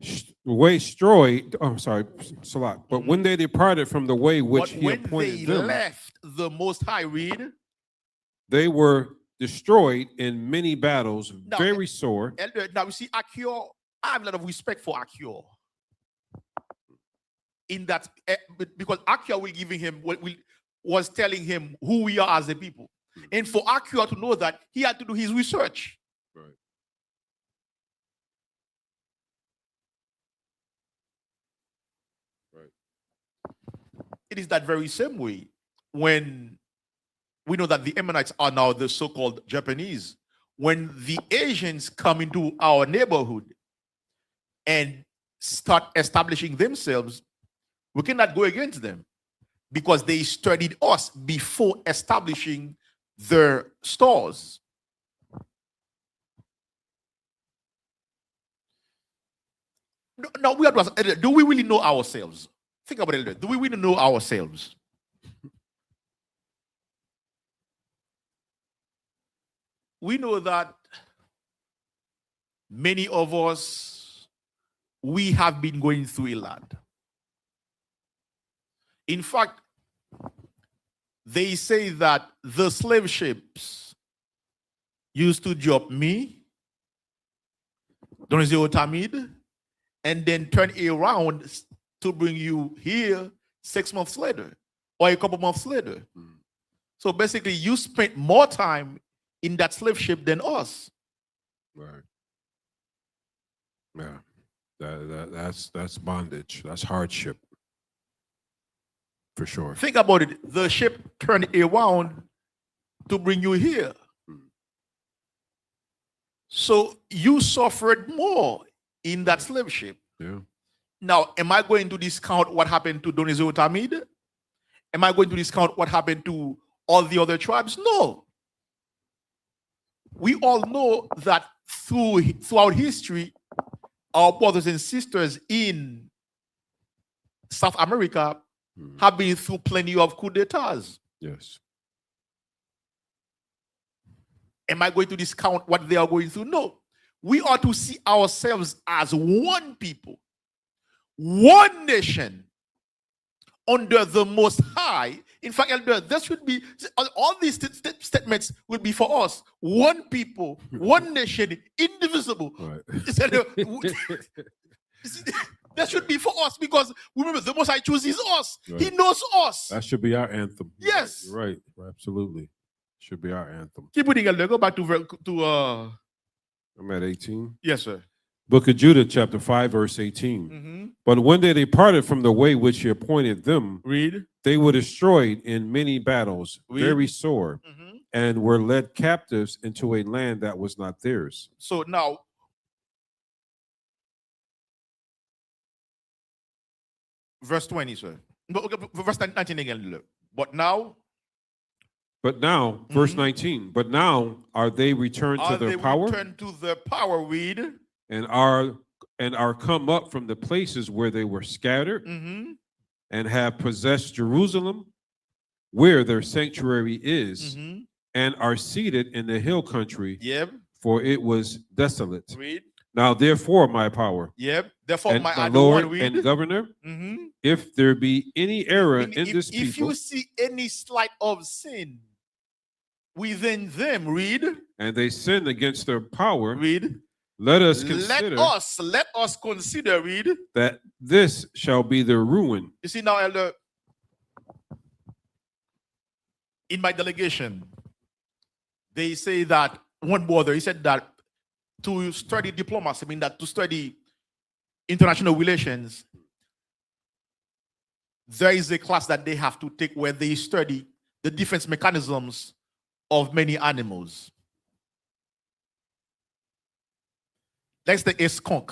Salat. But when they departed from the way which he appointed them, left the Most High, read. They were destroyed in many battles, very sore. Now you see, Achior, I have a lot of respect for Achior. In that, because Achior was telling him who we are as a people. And for Achior to know that, he had to do his research. Right. It is that very same way when we know that the Ammonites are now the so-called Japanese. When the Asians come into our neighborhood and start establishing themselves, we cannot go against them because they studied us before establishing their stores. Now we have to ask, do we really know ourselves? Think about it. Do we really know ourselves? We know that many of us, we have been going through a lot. In fact, they say that the slave ships used to drop me, Don Zero Tamid, and then turn around to bring you here 6 months later or a couple months later. So basically, you spent more time in that slave ship than us. Right. Yeah. That's bondage. That's hardship. For sure. Think about it. The ship turned around to bring you here. So you suffered more in that slave ship. Yeah. Now, am I going to discount what happened to Donizo Tamid? Am I going to discount what happened to all the other tribes? No. We all know that throughout history, our brothers and sisters in South America have been through plenty of coup d'etats. Yes. Am I going to discount what they are going through? No. We are to see ourselves as one people, one nation, under the Most High. In fact, Elder, there should be all these statements will be for us: one people, one nation, indivisible. Right. That should be for us, because remember, the Most High chooses us. Right. He knows us. That should be our anthem. Yes. Right. Absolutely. Should be our anthem. Keep reading, Elder. Go back to I'm at 18. yes, sir. Book of Judah, chapter 5, verse 18. But when they departed from the way which he appointed them, Read. they were destroyed in many battles, Read. very sore, and were led captives into a land that was not theirs. So now, verse 20, sir. Verse 19 again. Look. But now, verse 19, but now are they returned to their power? Returned to their power, read. And are come up from the places where they were scattered, and have possessed Jerusalem, where their sanctuary is, and are seated in the hill country, for it was desolate. Read. Now therefore my power, Therefore and my the Lord read. and governor, if there be any error in this people, if you see any slight of sin within them, read. And they sin against their power, read. Let us consider, let us consider, read, that this shall be their ruin. You see now, Elder, in my delegation, they say that one brother, he said that to study diplomacy, I mean that to study international relations, there is a class that they have to take where they study the defense mechanisms of many animals. Let's take a skunk.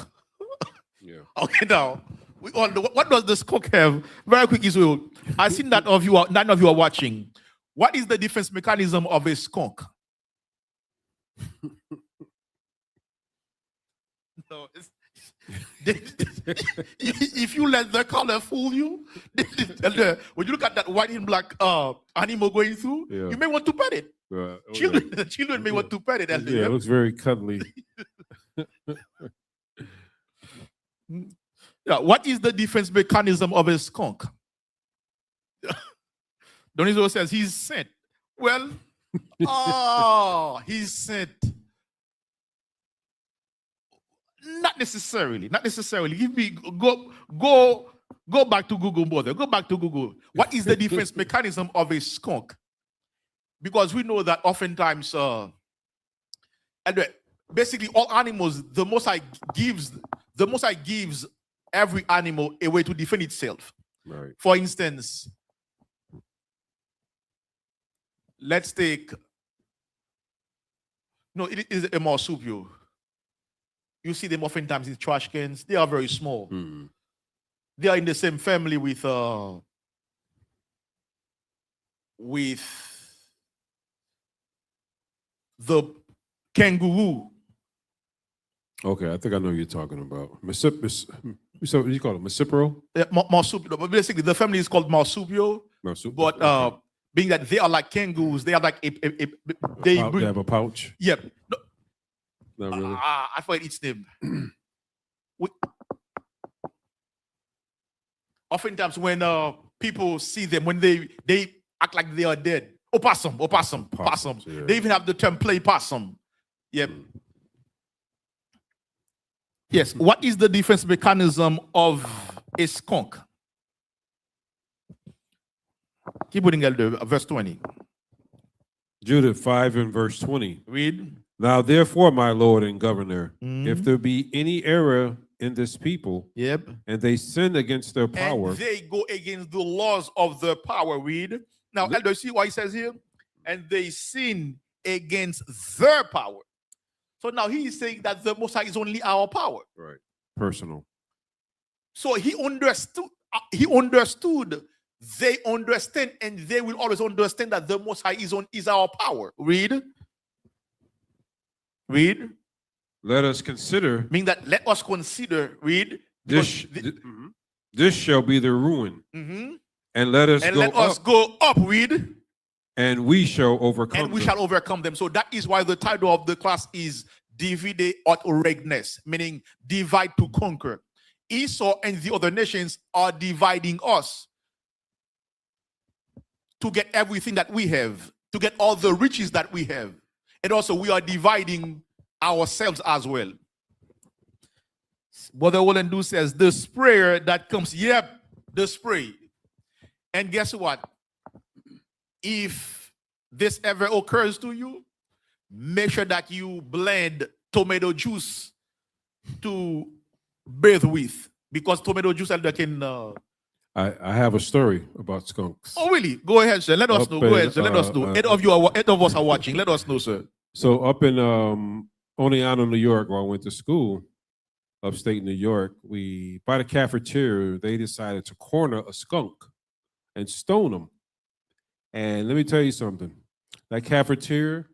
Yeah. Okay, now we all know, what does the skunk have? Very quick, Israel. I seen none of you are watching. What is the defense mechanism of a skunk? No, if you let the color fool you, when you look at that white and black animal going through, you may want to pet it. Children may want to pet it. Yeah, it looks very cuddly. Yeah, what is the defense mechanism of a skunk? Donizo says he's sent. Well, he's sent. Not necessarily. Give me go back to Google, brother. Go back to Google. What is the defense mechanism of a skunk? Because we know that oftentimes, and basically all animals, the Most High gives every animal a way to defend itself. Right. For instance, let's take it is a marsupial. You see them oftentimes in trash cans. They are very small. They are in the same family with the kangaroo. Okay, I think I know who you're talking about. So you call it Macipro? Marsupio. But basically, the family is called Marsupio. But Okay. being that they are like kangaroos, they are like they They have a pouch? Yep. No, Not really. I forget its name. Oftentimes, when people see them, when they act like they are dead. Opossum. Possums, yeah. They even have the term play possum. Yep. Yes. What is the defense mechanism of a skunk? Keep reading, Elder, verse 20. Judah 5 and verse 20. Read. Now therefore, my Lord and Governor, Mhm. if there be any error in this people, Yep. and they sin against their power, And they go against the laws of the power. Read. Now, Elder, see what he says here? And they sin against their power. So now he is saying that the Most High is only our power. right, personal. So he understood. They understand, and they will always understand that the Most High is our power. Read. Let us consider Meaning that let us consider. Read. this. This shall be the ruin, Mhm. and let us go up. Read. And we shall overcome. And we shall overcome them. So that is why the title of the class is Divide ut Regnes, meaning divide to conquer. Esau and the other nations are dividing us to get everything that we have, to get all the riches that we have. And also we are dividing ourselves as well. Brother Wolendu says the sprayer that comes, the spray. And guess what? If this ever occurs to you, make sure that you blend tomato juice to bathe with, because tomato juice can. I have a story about skunks. Oh, really? Go ahead, sir. Let us know. Go ahead, sir. Let us know. Eight of us are watching. Let us know, sir. So up in Oneonta, New York, where I went to school, upstate New York, by the cafeteria, they decided to corner a skunk and stone him. And let me tell you something. That cafeteria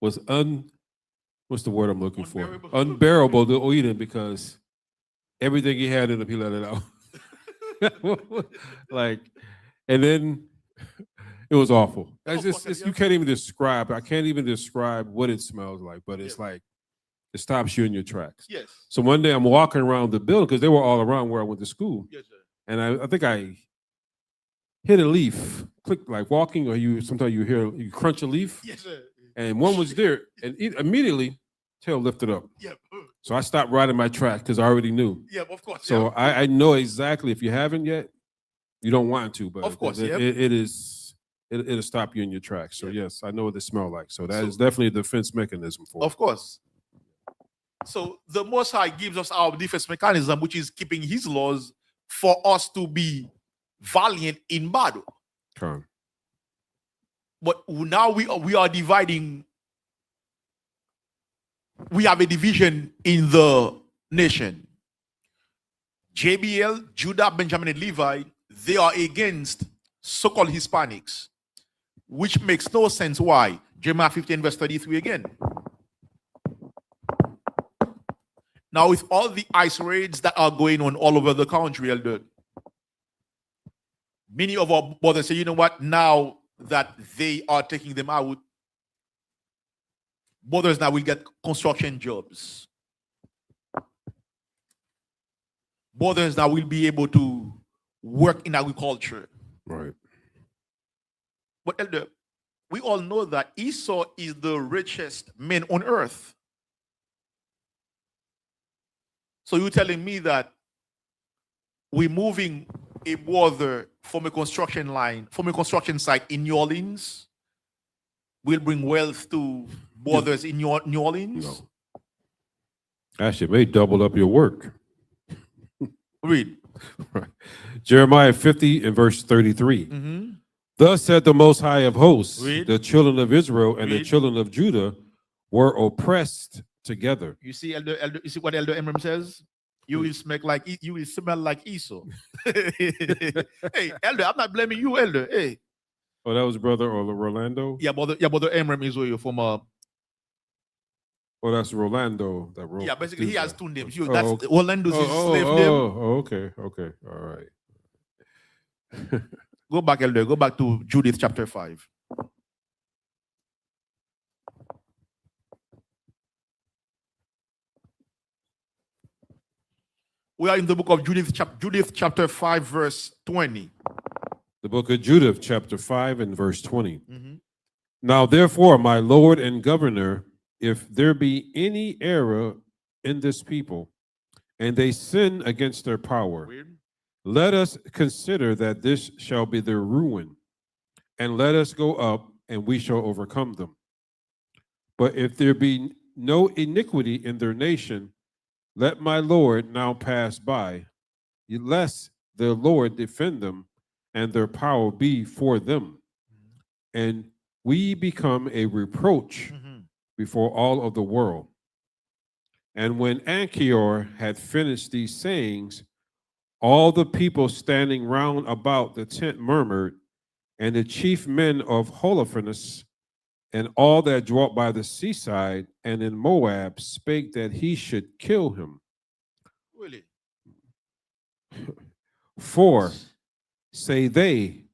was what's the word I'm looking for? Unbearable to eat because everything he had in him, he let it out. And then it was awful. You can't even describe. I can't even describe what it smells like, but it's like it stops you in your tracks. Yes. So one day I'm walking around the building because they were all around where I went to school. Yes, sir. And I think I hit a leaf, click like walking, or sometimes you crunch a leaf. Yes, sir. And one was there, and immediately tail lifted up. Yep. So I stopped riding my track because I already knew. Yep, of course. So I know exactly, if you haven't yet, you don't want to, but of course, it'll stop you in your tracks. So yes, I know what they smell like. So that is definitely a defense mechanism for. Of course. So the Most High gives us our defense mechanism, which is keeping His laws for us to be valiant in battle. Come. But now we are dividing. We have a division in the nation. JBL, Judah, Benjamin, and Levi, they are against so-called Hispanics, which makes no sense. Why? Jeremiah 15, verse 33 again. Now, with all the ICE raids that are going on all over the country, Elder, many of our brothers say, you know what, now that they are taking them out, brothers now will get construction jobs. Brothers now will be able to work in agriculture. Right. But Elder, we all know that Esau is the richest man on earth. So you're telling me that we're moving a brother from a construction site in New Orleans will bring wealth to brothers in New Orleans? No. Actually, it may double up your work. Read. Right. Jeremiah 50 and verse 33. Mm-hmm. Thus said the Most High of hosts, Read. the children of Israel and Read. the children of Judah were oppressed together. You see, Elder, you see what Elder Emram says? You will smell like Esau. Hey, Elder, I'm not blaming you, Elder. Hey. Oh, that was brother Orlando? Yeah, brother Emram is where you're from. Oh, that's Rolando. Yeah, basically he has two names. You, Oh, that's okay. Orlando's his slave name. Okay. All right. Go back, Elder. Go back to Judith chapter 5. We are in the book of Judith chapter 5, verse 20. The book of Judith, chapter 5 and verse 20. Mhm. Now, therefore, my Lord and Governor, if there be any error in this people, and they sin against their power, Read. let us consider that this shall be their ruin, and let us go up, and we shall overcome them. But if there be no iniquity in their nation, let my Lord now pass by, lest the Lord defend them, and their power be for them, and we become a reproach Mhm. before all of the world. And when Anchior had finished these sayings, all the people standing round about the tent murmured, and the chief men of Holofernes and all that dwelt by the seaside and in Moab spake that he should kill him. Really? For, say they,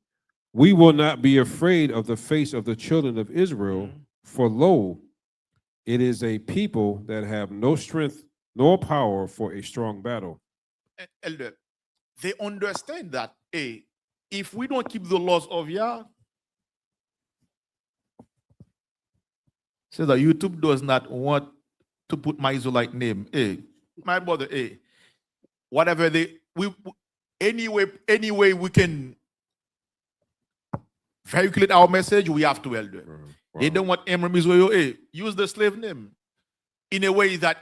we will not be afraid of the face of the children of Israel, Mhm. for lo, it is a people that have no strength nor power for a strong battle. Elder, they understand that, hey, if we don't keep the laws of Yah, so that YouTube does not want to put my Israelite name. Hey, my brother, hey, whatever we anyway we can vehiculate our message, we have to, Elder. Wow. They don't want Emram Israel, hey, use the slave name in a way that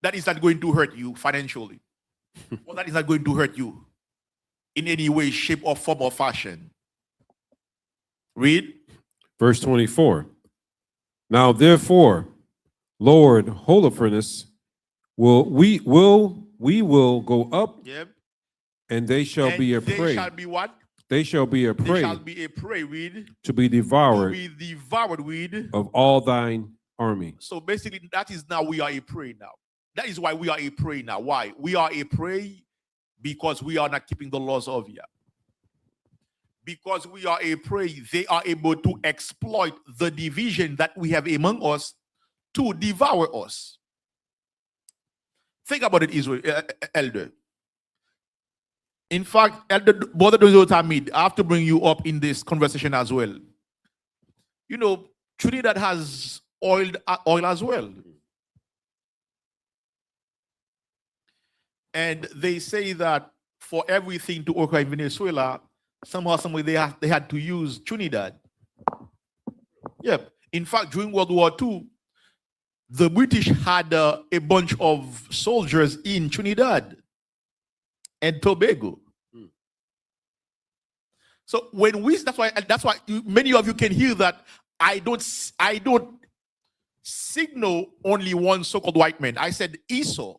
that is not going to hurt you financially. Or that is not going to hurt you in any way, shape, or form or fashion. Read. Verse 24. Now therefore, Lord Holofernes, we will go up, Yep. and they shall And be a they prey. shall be what? They shall be a They prey shall be a prey, read. to be To devoured be devoured with. of all thine army. So basically, that is now we are a prey now. That is why we are a prey now. Why? We are a prey because we are not keeping the laws of Yah. Because we are a prey, they are able to exploit the division that we have among us to devour us. Think about it, Israel, Elder. In fact, Elder Brother Dozotamid, I have to bring you up in this conversation as well. You know, Trinidad has oil as well. And they say that for everything to occur in Venezuela, somehow, some way they had to use Trinidad. Yep. In fact, during World War II, the British had a bunch of soldiers in Trinidad and Tobago. So when that's why many of you can hear that I don't signal only one so-called white man. I said Esau,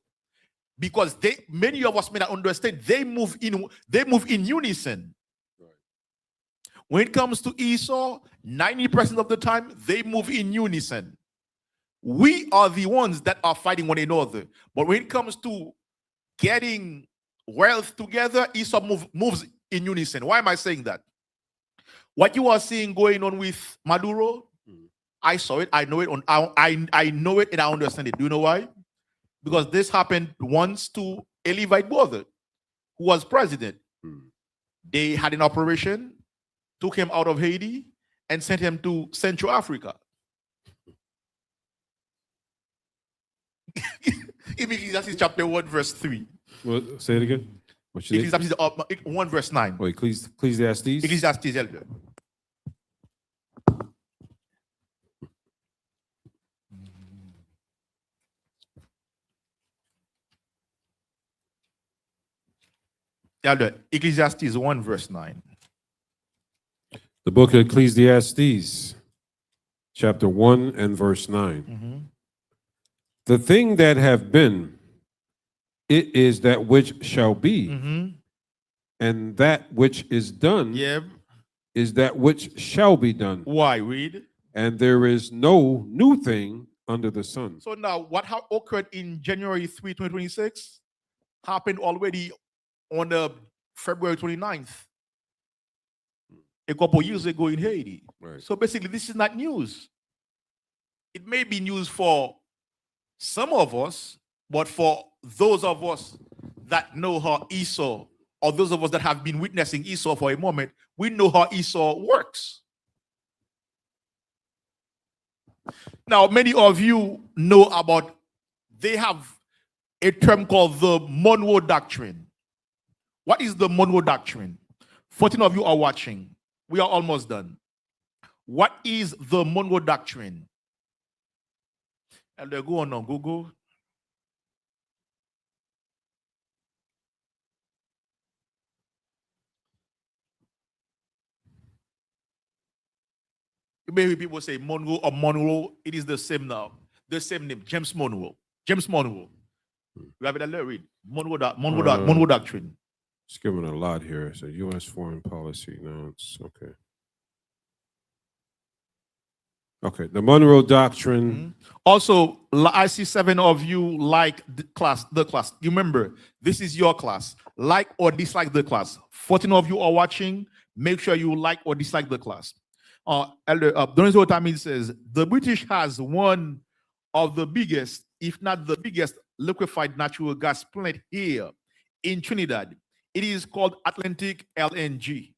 because many of us may not understand. They move in unison. Right. When it comes to Esau, 90% of the time they move in unison. We are the ones that are fighting one another. But when it comes to getting wealth together, Esau moves in unison. Why am I saying that? What you are seeing going on with Maduro, I saw it, I know it, I know it, and I understand it. Do you know why? Because this happened once to a Levite brother who was president. They had an operation, took him out of Haiti, and sent him to Central Africa. Ecclesiastes chapter 1, verse 3. Well, say it again. Ecclesiastes 1, verse 9. Wait, Ecclesiastes? Ecclesiastes, Elder. Elder, Ecclesiastes 1, verse 9. The book of Ecclesiastes, chapter 1 and verse 9. Mm-hmm. The thing that have been, it is that which shall be, and that which is done Yeah. is that which shall be done. Why? Read. and there is no new thing under the sun. So now, what occurred in January 3, 2026 happened already on February 29th, a couple years ago in Haiti. Right. So basically, this is not news. It may be news for some of us, but for those of us that know how Esau, or those of us that have been witnessing Esau for a moment, we know how Esau works. Now, many of you know about, they have a term called the Monroe Doctrine. What is the Monroe Doctrine? 14 of you are watching. We are almost done. What is the Monroe Doctrine? And they go on Google. Maybe people say Monroe or Monroe. It is the same now. The same name, James Monroe. James Monroe. You have it there, read. Monroe Doctrine. It's given a lot here. So U.S. foreign policy. No, it's okay. Okay, the Monroe Doctrine. Also, I see 7 of you like the class. You remember, this is your class. Like or dislike the class. 14 of you are watching. Make sure you like or dislike the class. Elder Donzo Tamid says, the British has one of the biggest, if not the biggest, liquefied natural gas plant here in Trinidad. It is called Atlantic LNG.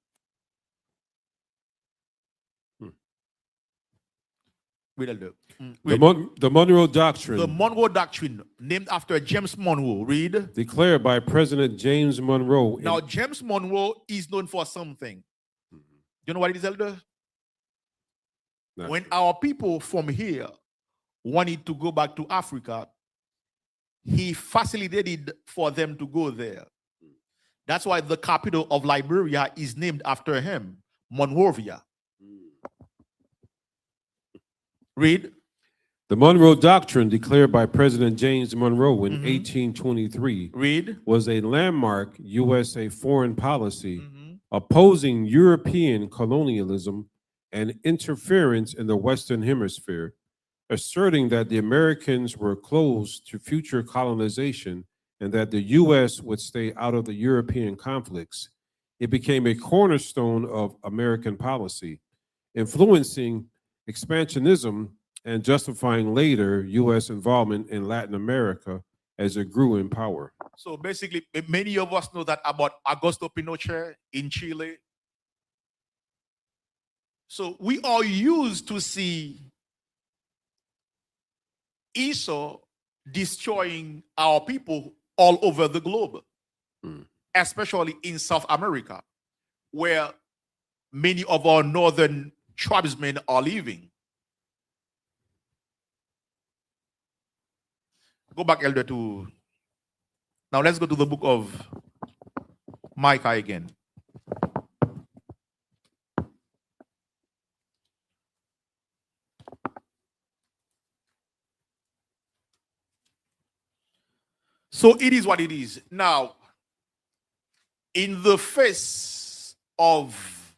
The Monroe Doctrine. The Monroe Doctrine, named after James Monroe. Read. Declared by President James Monroe. Now, James Monroe is known for something. You know what it is, Elder? When our people from here wanted to go back to Africa, he facilitated for them to go there. That's why the capital of Liberia is named after him, Monrovia. Read. The Monroe Doctrine, declared by President James Monroe in 1823, Read. was a landmark USA foreign policy opposing European colonialism and interference in the Western Hemisphere, asserting that the Americans were closed to future colonization and that the U.S. would stay out of the European conflicts. It became a cornerstone of American policy, influencing expansionism and justifying later U.S. involvement in Latin America as it grew in power. So basically, many of us know that about Augusto Pinochet in Chile. So we are used to see Esau destroying our people all over the globe, especially in South America, where many of our northern tribesmen are living. Go back, Elder, to... Now let's go to the book of Micah again. So it is what it is. Now, in the face of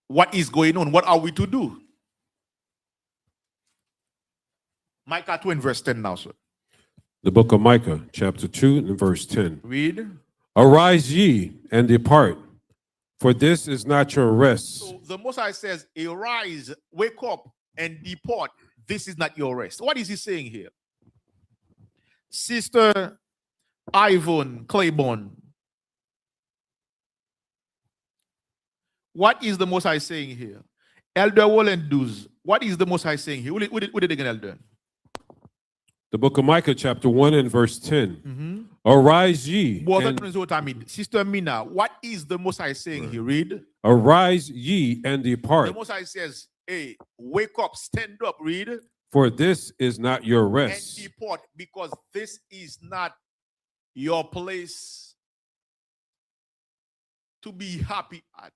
what is going on, what are we to do? Micah 2 and verse 10 now, sir. The book of Micah, chapter 2 and verse 10. Read. Arise ye and depart, for this is not your rest. So the Most High says, arise, wake up, and depart. This is not your rest. What is he saying here? Sister Yvonne Claiborne, what is the Most High saying here? Elder Wollenduz, what is the Most High saying here? What did again, Elder? The book of Micah, chapter 1 and verse 10. Arise ye. Sister Mina, what is the Most High saying here? Read. Arise ye and depart. The Most High says, hey, wake up, stand up, read. For this is not your rest. And depart, because this is not your place to be happy at.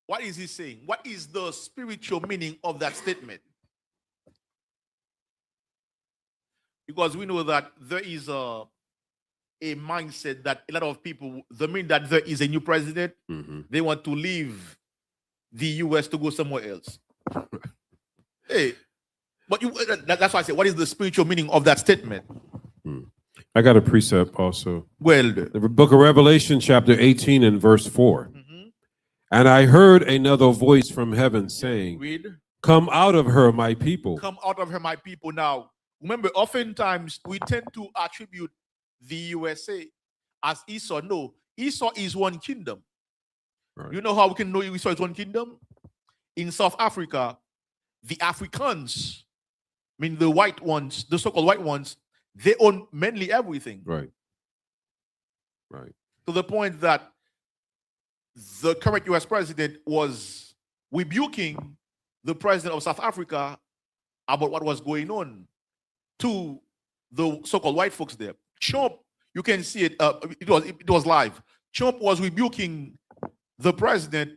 What is he saying? What is the spiritual meaning of that statement? Because we know that there is a mindset that a lot of people, the minute that there is a new president, they want to leave the U.S. to go somewhere else. Hey, but that's why I say, what is the spiritual meaning of that statement? I got a precept also. Well, The book of Revelation, chapter 18 and verse 4. And I heard another voice from heaven saying, read, come out of her, my people. come out of her, my people. Now, remember, oftentimes we tend to attribute the USA as Esau. No, Esau is one kingdom. Right. You know how we can know Esau is one kingdom? In South Africa, the Africans, I mean the white ones, the so-called white ones, they own mainly everything. Right. Right. To the point that the current US president was rebuking the president of South Africa about what was going on to the so-called white folks there. Trump, you can see it, it was live. Trump was rebuking the president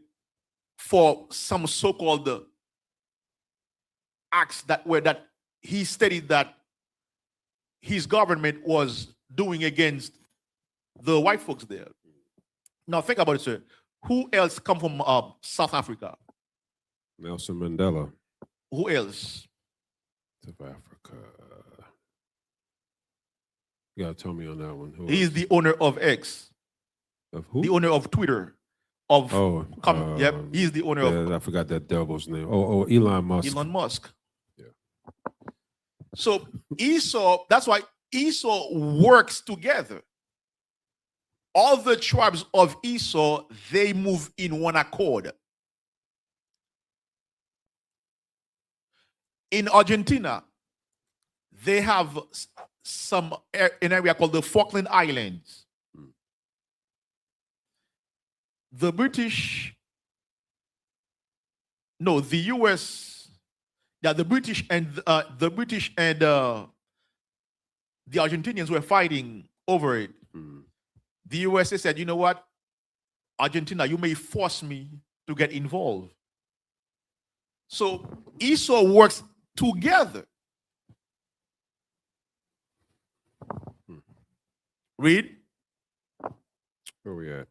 for some so-called acts that he stated that his government was doing against the white folks there. Now think about it, sir. Who else come from South Africa? Nelson Mandela. Who else? South Africa. You gotta tell me on that one. He is the owner of X. Of who? The owner of Twitter. Yep, he's the owner of. I forgot that devil's name. Oh, Elon Musk. Elon Musk. Yeah. So Esau, that's why Esau works together. All the tribes of Esau, they move in one accord. In Argentina, they have an area called the Falkland Islands. The US, the British and the Argentinians were fighting over it. The USA said, you know what, Argentina, you may force me to get involved. So Esau works together. Read. Where we at?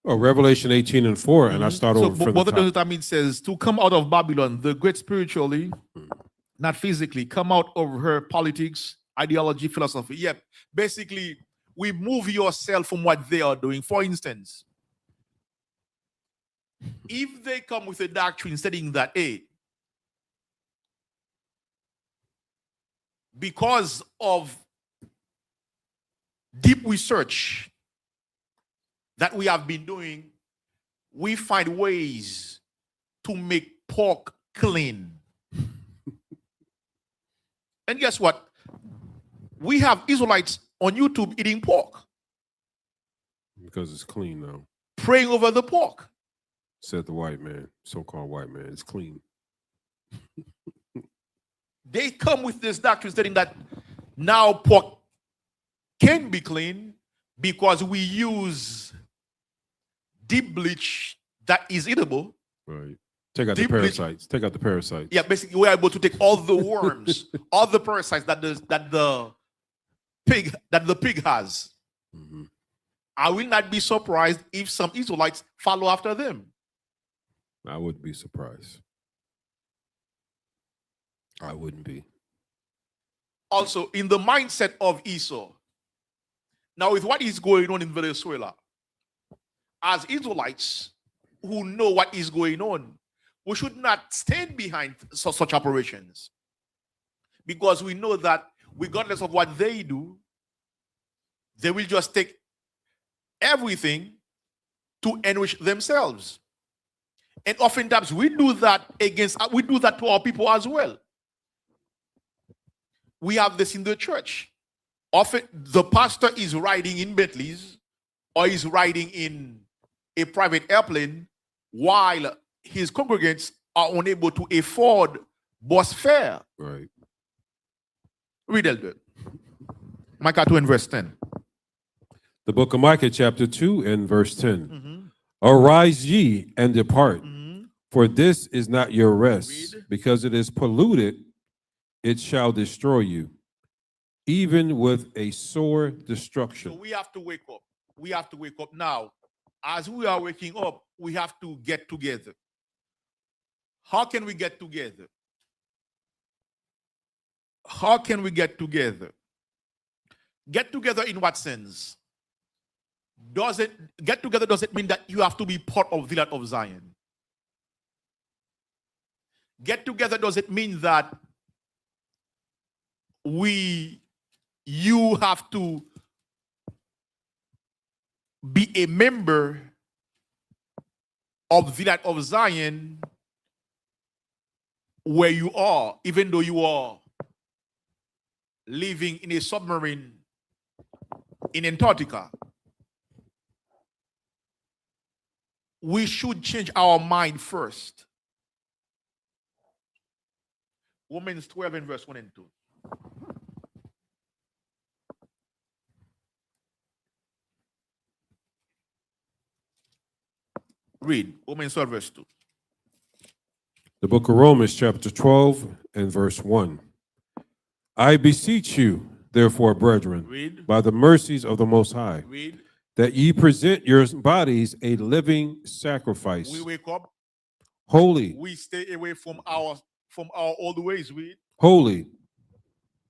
Revelation 18 and 4, and I start over from what the top. that means says to come out of Babylon, the great spiritually, not physically, come out of her politics, ideology, philosophy. Yep. Basically, remove yourself from what they are doing. For instance, if they come with a doctrine stating that, hey, because of deep research that we have been doing, we find ways to make pork clean. And guess what? We have Israelites on YouTube eating pork. Because it's clean now. Praying over the pork. Said the white man, so-called white man. It's clean. They come with this doctrine stating that now pork can be clean because we use deep bleach that is eatable. Right. Take out the parasites. Take out the parasites. Yeah, basically we're able to take all the worms, all the parasites that the pig has. I will not be surprised if some Israelites follow after them. I wouldn't be surprised. I wouldn't be. Also, in the mindset of Esau, now with what is going on in Venezuela, as Israelites who know what is going on, we should not stand behind such operations, because we know that regardless of what they do, they will just take everything to enrich themselves. And oftentimes we do that to our people as well. We have this in the church. Often the pastor is riding in Bentleys or is riding in a private airplane while his congregants are unable to afford bus fare. Right. Read Elder. Micah 2 and verse 10. The book of Micah, chapter 2 and verse 10. Arise ye and depart, for this is not your rest. Read. Because it is polluted, it shall destroy you, even with a sore destruction. So we have to wake up. We have to wake up now. As we are waking up, we have to get together. How can we get together? How can we get together? Get together in what sense? Get together doesn't mean that you have to be part of the land of Zion. Get together doesn't mean that you have to be a member of the land of Zion where you are, even though you are living in a submarine in Antarctica. We should change our mind first. Romans 12 and verse 1 and 2. Read Romans 12 verse 2. The book of Romans, chapter 12 and verse 1. I beseech you, therefore, brethren, Read. by the mercies of the Most High, Read. that ye present your bodies a living sacrifice, We wake up. holy, We stay away from our old ways. Read. holy,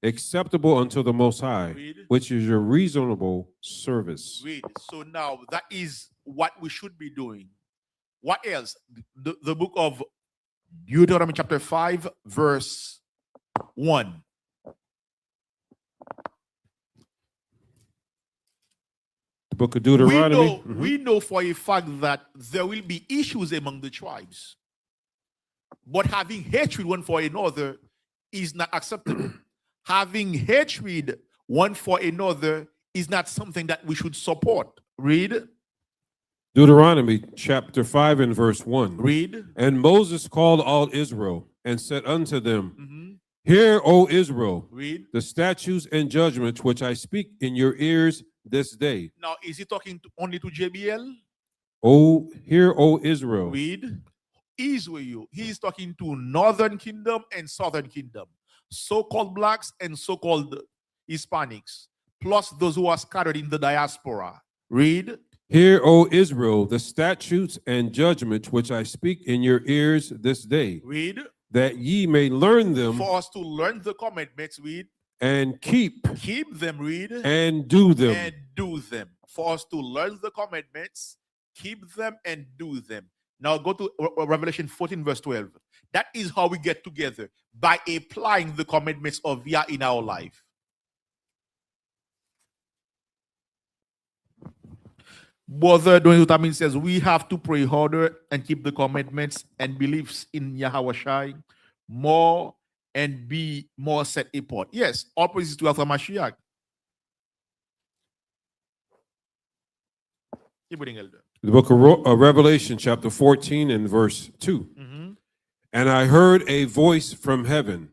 acceptable unto the Most High, Read. which is your reasonable service. Read. So now that is what we should be doing. What else? The book of Deuteronomy chapter 5 verse 1. The book of Deuteronomy. We know for a fact that there will be issues among the tribes. But having hatred one for another is not acceptable. Having hatred one for another is not something that we should support. Read. Deuteronomy chapter 5 and verse 1. Read. And Moses called all Israel and said unto them, Hear, O Israel, Read. the statutes and judgments which I speak in your ears this day. Now, is he talking only to JBL? Hear, O Israel. Read. Israel. He is talking to Northern Kingdom and Southern Kingdom, so-called blacks and so-called Hispanics, plus those who are scattered in the diaspora. Read. Hear, O Israel, the statutes and judgments which I speak in your ears this day. Read. That ye may learn them. For us to learn the commandments, read. And keep them, read. And do them. And do them. For us to learn the commandments, keep them and do them. Now go to Revelation 14 verse 12. That is how we get together, by applying the commandments of Yah in our life. Brother Donald Tamin says we have to pray harder and keep the commandments and beliefs in Yahweh Shai more and be more set apart. Yes, all praises to Alpha Mashiach. Keep reading, Elder. The book of Revelation, chapter 14 and verse 2. And I heard a voice from heaven,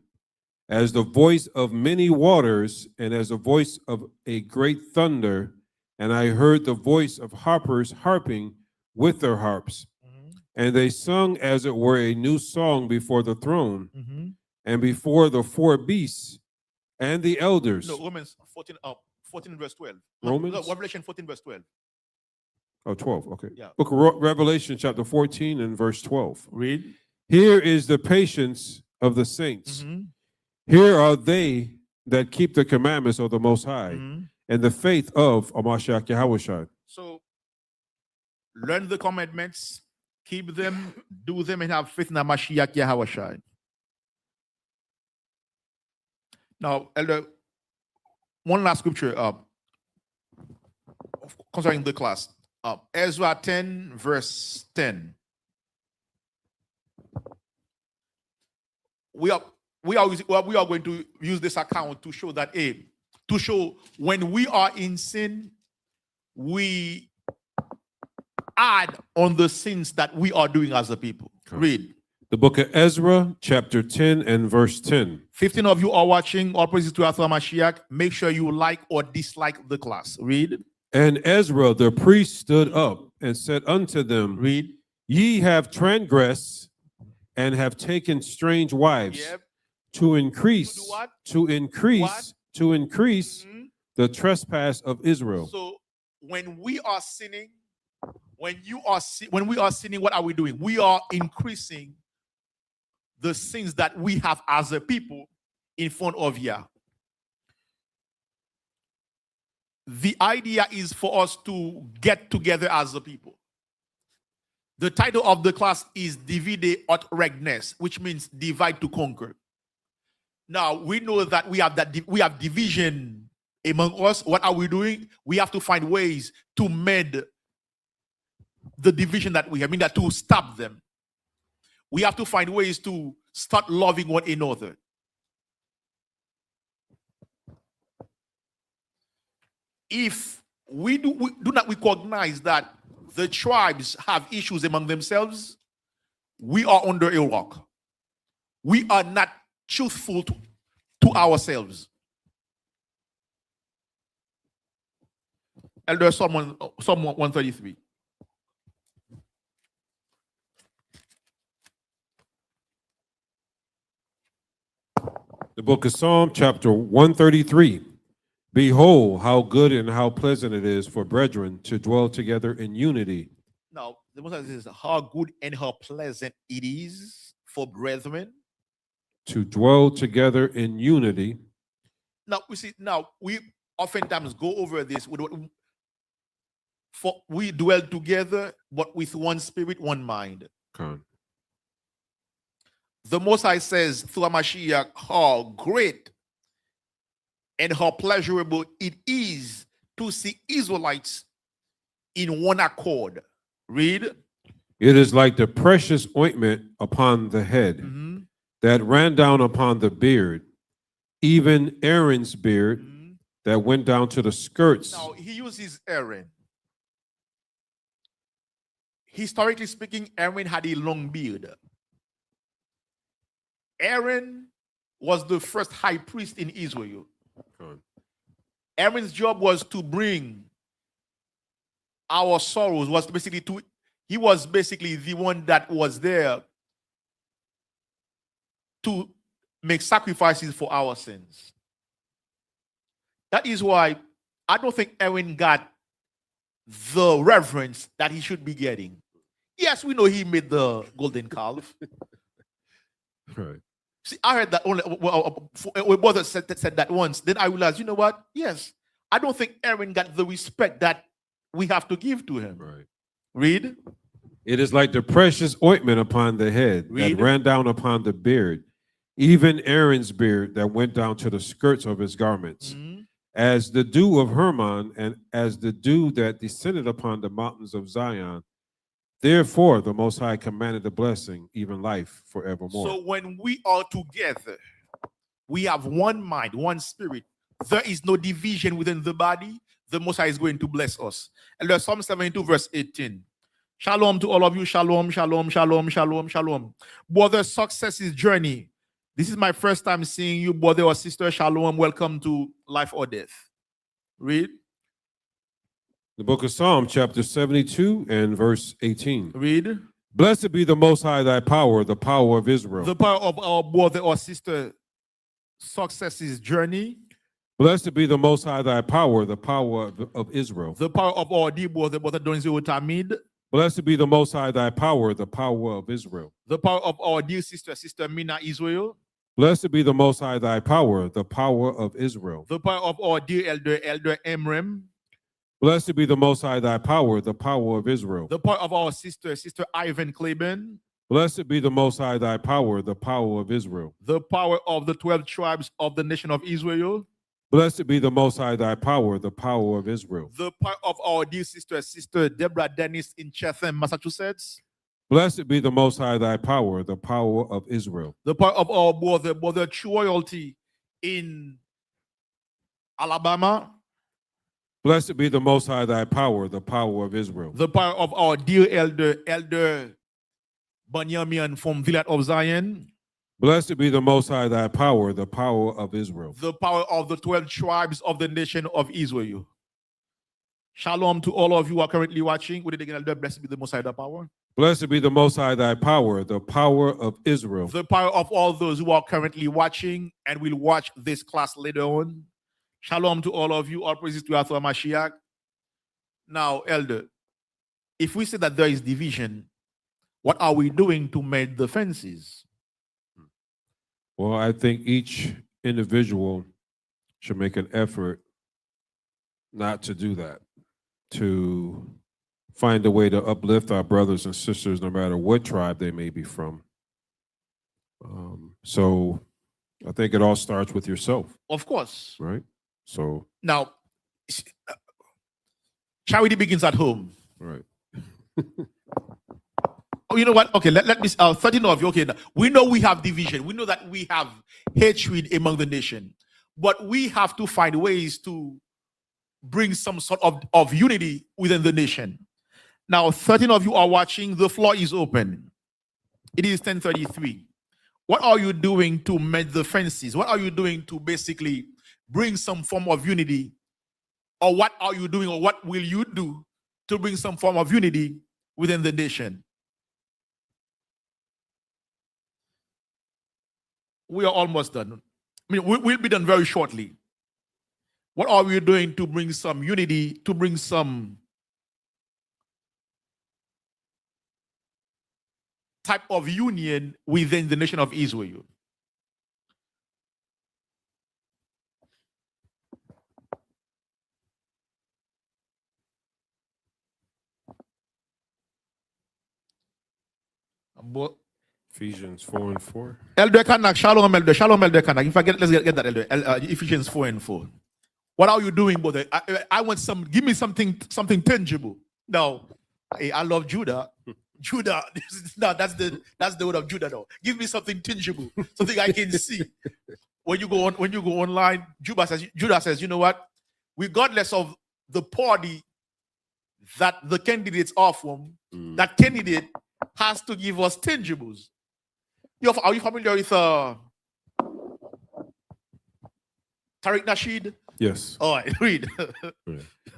as the voice of many waters, and as the voice of a great thunder. And I heard the voice of harpers harping with their harps. And they sung as it were a new song before the throne and before the four beasts and the elders. No, Romans 14 verse 12. Romans? No, Revelation 14 verse 12. Oh, 12, okay. Yeah. Book of Revelation, chapter 14 and verse 12. Read. Here is the patience of the saints. Here are they that keep the commandments of the Most High and the faith of Amashiach Yahushua. So, learn the commandments, keep them, do them, and have faith in Amashiach Yahushua. Now, Elder, one last scripture concerning the class. Ezra 10 verse 10. We are going to use this account to show that to show when we are in sin, we add on the sins that we are doing as a people. Read. The book of Ezra, chapter 10 and verse 10. 15 of you are watching. All praises to Yahweh Mashiach. Make sure you like or dislike the class. Read. And Ezra the priest stood up and said unto them, Read. Ye have transgressed and have taken strange wives to increase, to increase the trespass of Israel. So when we are sinning, when we are sinning, what are we doing? We are increasing the sins that we have as a people, in front of you. The idea is for us to get together as a people. The title of the class is Divide ut Regnes, which means divide to conquer. Now we know that we have division among us. What are we doing? We have to find ways to mend the division that we have, I mean that to stop them. We have to find ways to start loving one another. If we do not recognize that the tribes have issues among themselves, we are under a rock. We are not truthful to ourselves. Elder Psalm 133. The book of Psalm, chapter 133. Behold, how good and how pleasant it is for brethren to dwell together in unity. Now, the Most High says how good and how pleasant it is for brethren to dwell together in unity. Now, we oftentimes go over this. We dwell together, but with one spirit, one mind. Con. The Most High says through Mashiach how great and how pleasurable it is to see Israelites in one accord. Read. It is like the precious ointment upon the head that ran down upon the beard, even Aaron's beard that went down to the skirts. Now, he uses Aaron. Historically speaking, Aaron had a long beard. Aaron was the first high priest in Israel. Aaron's job was to bring our sorrows, he was basically the one that was there to make sacrifices for our sins. That is why I don't think Aaron got the reverence that he should be getting. Yes, we know he made the golden calf. Right. See, I heard that only my brother said that once. Then I realized, you know what? Yes, I don't think Aaron got the respect that we have to give to him. Right. Read. It is like the precious ointment upon the head that ran down upon the beard, even Aaron's beard that went down to the skirts of his garments, as the dew of Hermon and as the dew that descended upon the mountains of Zion. Therefore, the Most High commanded the blessing, even life forevermore. So when we are together, we have one mind, one spirit. There is no division within the body. The Most High is going to bless us. And there's Psalm 72, verse 18. Shalom to all of you. Shalom, shalom, shalom, shalom, shalom. Brother, success is journey. This is my first time seeing you, brother or sister. Shalom. Welcome to Life or Death. Read. The book of Psalm, chapter 72 and verse 18. Read. Blessed be the Most High, thy power, the power of Israel. The power of our brother or sister success is journey. Blessed be the Most High, thy power, the power of Israel. The power of our dear brother Donzio Tamid. Blessed be the Most High, thy power, the power of Israel. The power of our dear sister Mina Israel. Blessed be the Most High, thy power, the power of Israel. The power of our dear elder Emrem. Blessed be the Most High, thy power, the power of Israel. The power of our sister Ivan Claiborne. Blessed be the Most High, thy power, the power of Israel. The power of the 12 tribes of the nation of Israel. Blessed be the Most High, thy power, the power of Israel. The power of our dear sister Deborah Dennis in Chatham, Massachusetts. Blessed be the Most High, thy power, the power of Israel. The power of our brother True Royalty in Alabama. Blessed be the Most High, thy power, the power of Israel. The power of our dear elder Banyamin from Village of Zion. Blessed be the Most High, thy power, the power of Israel. The power of the 12 tribes of the nation of Israel. Shalom to all of you who are currently watching. Would it again, elder? Blessed be the Most High, the power. Blessed be the Most High, thy power, the power of Israel. The power of all those who are currently watching and will watch this class later on. Shalom to all of you. All praises to Yahweh Mashiach. Now, elder, if we say that there is division, what are we doing to mend the fences? Well, I think each individual should make an effort not to do that, to find a way to uplift our brothers and sisters, no matter what tribe they may be from. So I think it all starts with yourself, Of course. right? So, Now, charity begins at home. right. Oh, you know what? Okay, let me 13 of you. Okay, now, we know we have division. We know that we have hatred among the nation. But we have to find ways to bring some sort of unity within the nation. Now, 13 of you are watching. The floor is open. It is 10:33. What are you doing to mend the fences? What are you doing to basically bring some form of unity? Or what are you doing, or what will you do to bring some form of unity within the nation? We are almost done. I mean, we'll be done very shortly. What are we doing to bring some unity, to bring some type of union within the nation of Israel? Ephesians 4:4. Elder Kanak, Shalom Elder, Shalom Elder Kanak. If I get, let's get that Elder. Ephesians 4:4. What are you doing, brother? I want some. Give me something tangible. No, I love Judah. Judah. No, that's the word of Judah. No, give me something tangible, something I can see. When you go online, Judah says, you know what? Regardless of the party that the candidates are from, that candidate has to give us tangibles. Are you familiar with Tariq Nasheed? Yes. All right, read.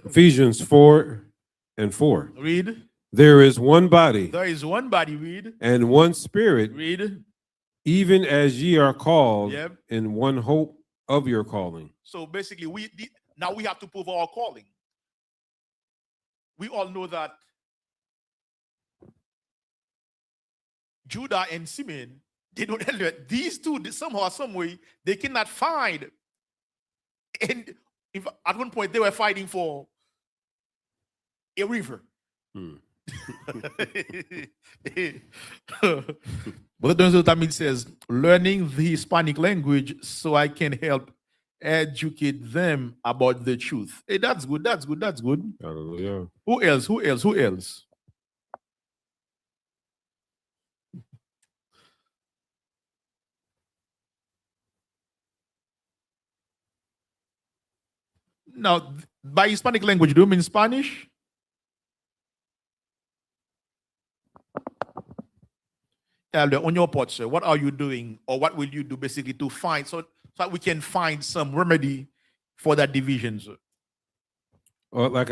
Ephesians 4:4. Read. There is one body There is one body, read. and one spirit, Read. even as ye are called Yep. in one hope of your calling. So basically, now we have to prove our calling. We all know that Judah and Simeon, they don't. These two, somehow, some way, they cannot find. And if at one point they were fighting for a river. But Tamil says, learning the Hispanic language so I can help educate them about the truth. Hey, that's good. That's good. That's good. Hallelujah. Who else? Who else? Who else? Now, by Hispanic language, do you mean Spanish? Elder, on your part, sir, what are you doing, or what will you do basically to find so that we can find some remedy for that division, sir? Well, like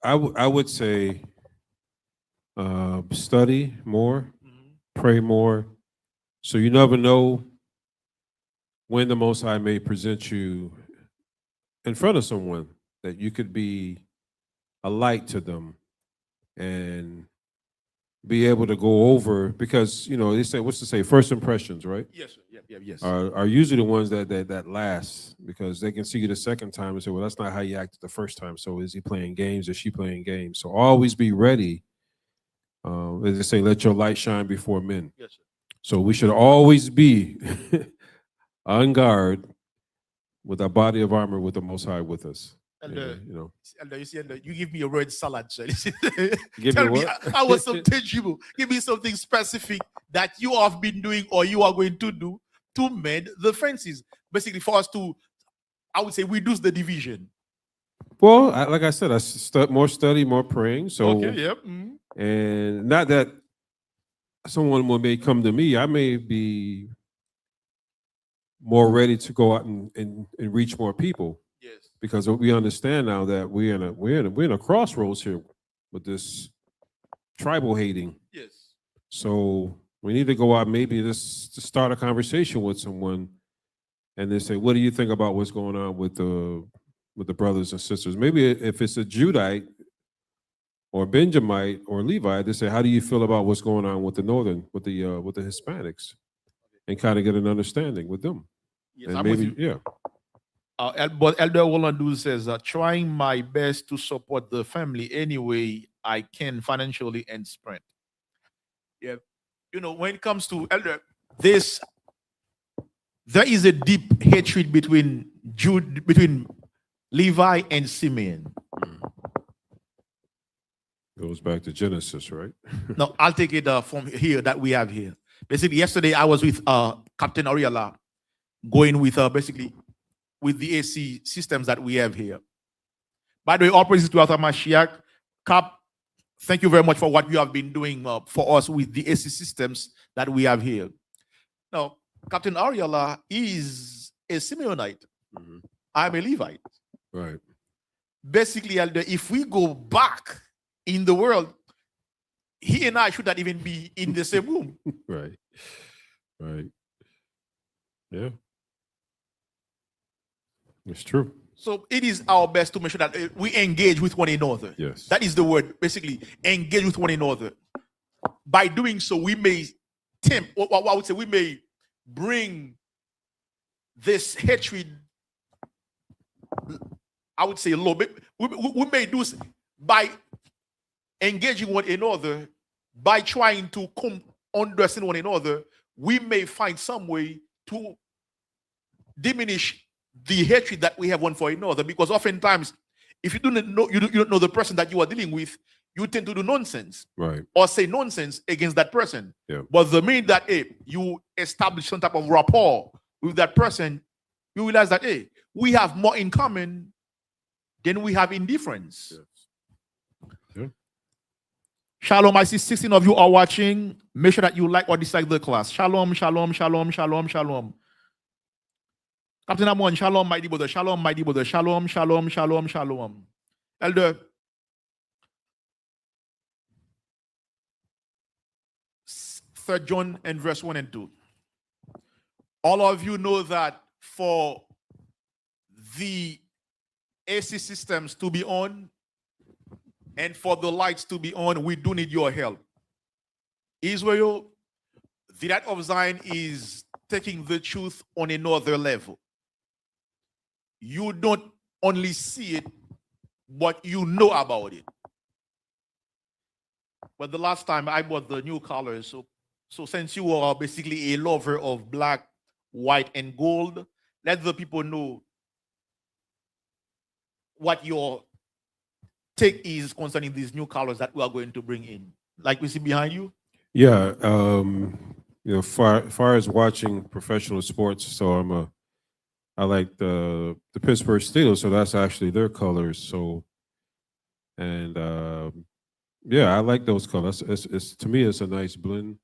I would say, study more, pray more. So you never know when the Most High may present you in front of someone that you could be a light to them and be able to go over, because they say, what's to say, first impressions, right? Yes, sir. Yep, yes. Are usually the ones that last, because they can see you the second time and say, well, that's not how you acted the first time. So is he playing games? Is she playing games? So always be ready. As they say, let your light shine before men. Yes, sir. So we should always be on guard with our body of armor, with the Most High with us. And You see, you give me a word salad, sir. Give Tell me me, what? I want some tangible. Give me something specific that you have been doing or you are going to do to mend the fences. Basically, for us to, I would say, reduce the division. Well, like I said, more study, more praying. So, okay, yep. And not that someone may come to me, I may be more ready to go out and reach more people. Yes. Because we understand now that we're in a crossroads here with this tribal hating. Yes. So we need to go out, maybe just to start a conversation with someone, and then say, what do you think about what's going on with the brothers and sisters? Maybe if it's a Judite or Benjamite or Levite, they say, how do you feel about what's going on with the northern, with the Hispanics, and kind of get an understanding with them. Yes, And I'm with maybe, you. yeah, But Elder Wolandu says, trying my best to support the family any way I can financially and sprint. Yeah. When it comes to Elder, this there is a deep hatred between Levi and Simeon. goes back to Genesis, right? Now I'll take it from here that we have here. Basically, yesterday I was with Captain Ariella, going with basically with the AC systems that we have here. By the way, all praises to Arthur Mashiach. Cap, thank you very much for what you have been doing for us with the AC systems that we have here. Now, Captain Ariella is a Simeonite. Mhm. I'm a Levite. Right. Basically, Elder, if we go back in the world, he and I should not even be in the same room. Right. Right. Yeah. It's true. So it is our best to make sure that we engage with one another. Yes. That is the word, basically, engage with one another. By doing so, we may tempt, or I would say we may bring this hatred, I would say a little bit. We may do by engaging one another, by trying to understand one another, we may find some way to diminish the hatred that we have one for another. Because oftentimes, if you don't know the person that you are dealing with, you tend to do nonsense, Right. or say nonsense against that person. Yeah. But the minute that you establish some type of rapport with that person, you realize that we have more in common than we have in difference. Yes. Yeah. Shalom. I see 16 of you are watching. Make sure that you like or dislike the class. Shalom, shalom, shalom, shalom, shalom. Captain Amon, shalom, mighty brother. Shalom, mighty brother. Shalom, shalom, shalom, shalom. Elder, 3 John and verse 1 and 2. All of you know that for the AC systems to be on and for the lights to be on, we do need your help. Israel, the light of Zion is taking the truth on another level. You don't only see it, but you know about it. But the last time I bought the new colors, so since you are basically a lover of black, white, and gold, let the people know what your take is concerning these new colors that we are going to bring in. Like we see behind you. Yeah. Far as watching professional sports, so I like the Pittsburgh Steelers, so that's actually their colors. So, and yeah, I like those colors. It's to me, it's a nice blend,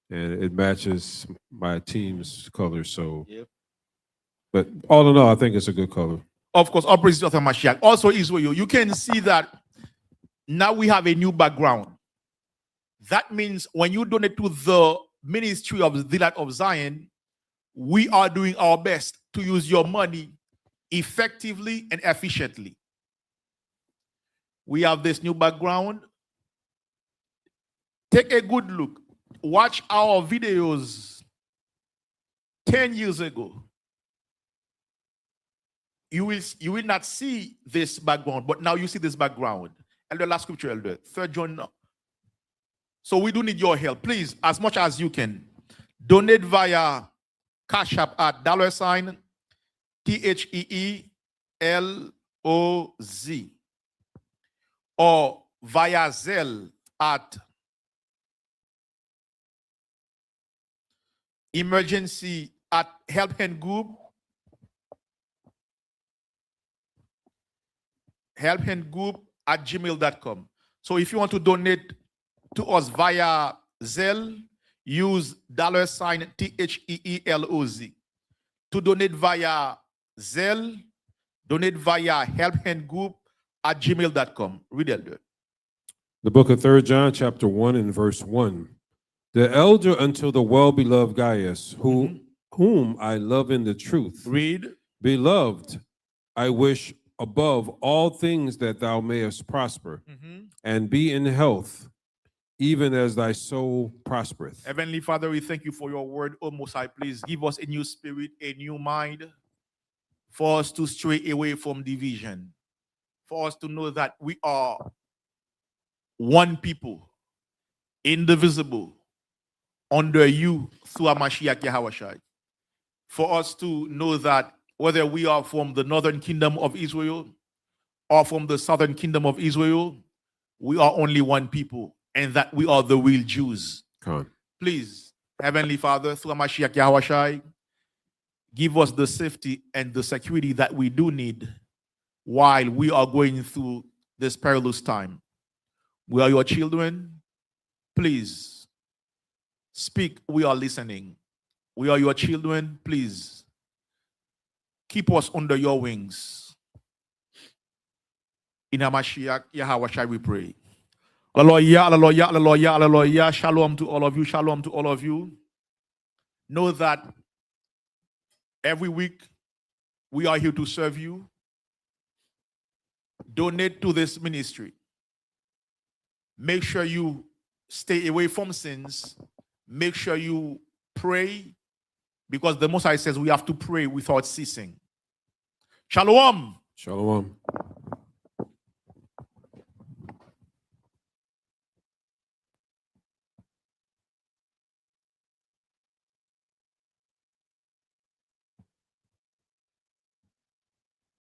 and it matches my team's colors. So, Yep. But all in all, I think it's a good color. Of course, all praise to Dr. Mashiach. Also, Israel, you can see that now we have a new background. That means when you donate to the ministry of the Light of Zion, we are doing our best to use your money effectively and efficiently. We have this new background. Take a good look. Watch our videos 10 years ago. You will not see this background, but now you see this background. And the last scripture, Elder, 3 John. So we do need your help. Please, as much as you can, donate via Cash App at $TheeLOZ or via Zelle at emergency at Help Hand Group. helphandgroup at gmail.com. So if you want to donate to us via Zelle, use $TheeLOZ. To donate via Zelle, donate via helphandgroup at gmail.com. Read it. The book of 3 John, chapter 1 and verse 1. The elder unto the well-beloved Gaius, whom I love in the truth. Read. Beloved, I wish above all things that thou mayest prosper and be in health, even as thy soul prospereth. Heavenly Father, we thank you for your word. Oh, Most High, please give us a new spirit, a new mind, for us to stray away from division, for us to know that we are one people, indivisible, under you through our Mashiach Yahawashai. For us to know that whether we are from the northern kingdom of Israel or from the southern kingdom of Israel, we are only one people, and that we are the real Jews. Come on. Please, Heavenly Father, through Mashiach Yahawashai, give us the safety and the security that we do need while we are going through this perilous time. We are your children. Please speak. We are listening. We are your children. Please keep us under your wings. In Hamashiach Yahawashai we pray. Hallelujah, hallelujah, hallelujah, hallelujah. Shalom to all of you. Shalom to all of you. Know that every week we are here to serve you. Donate to this ministry. Make sure you stay away from sins. Make sure you pray, because the Most High says we have to pray without ceasing. Shalom. Shalom.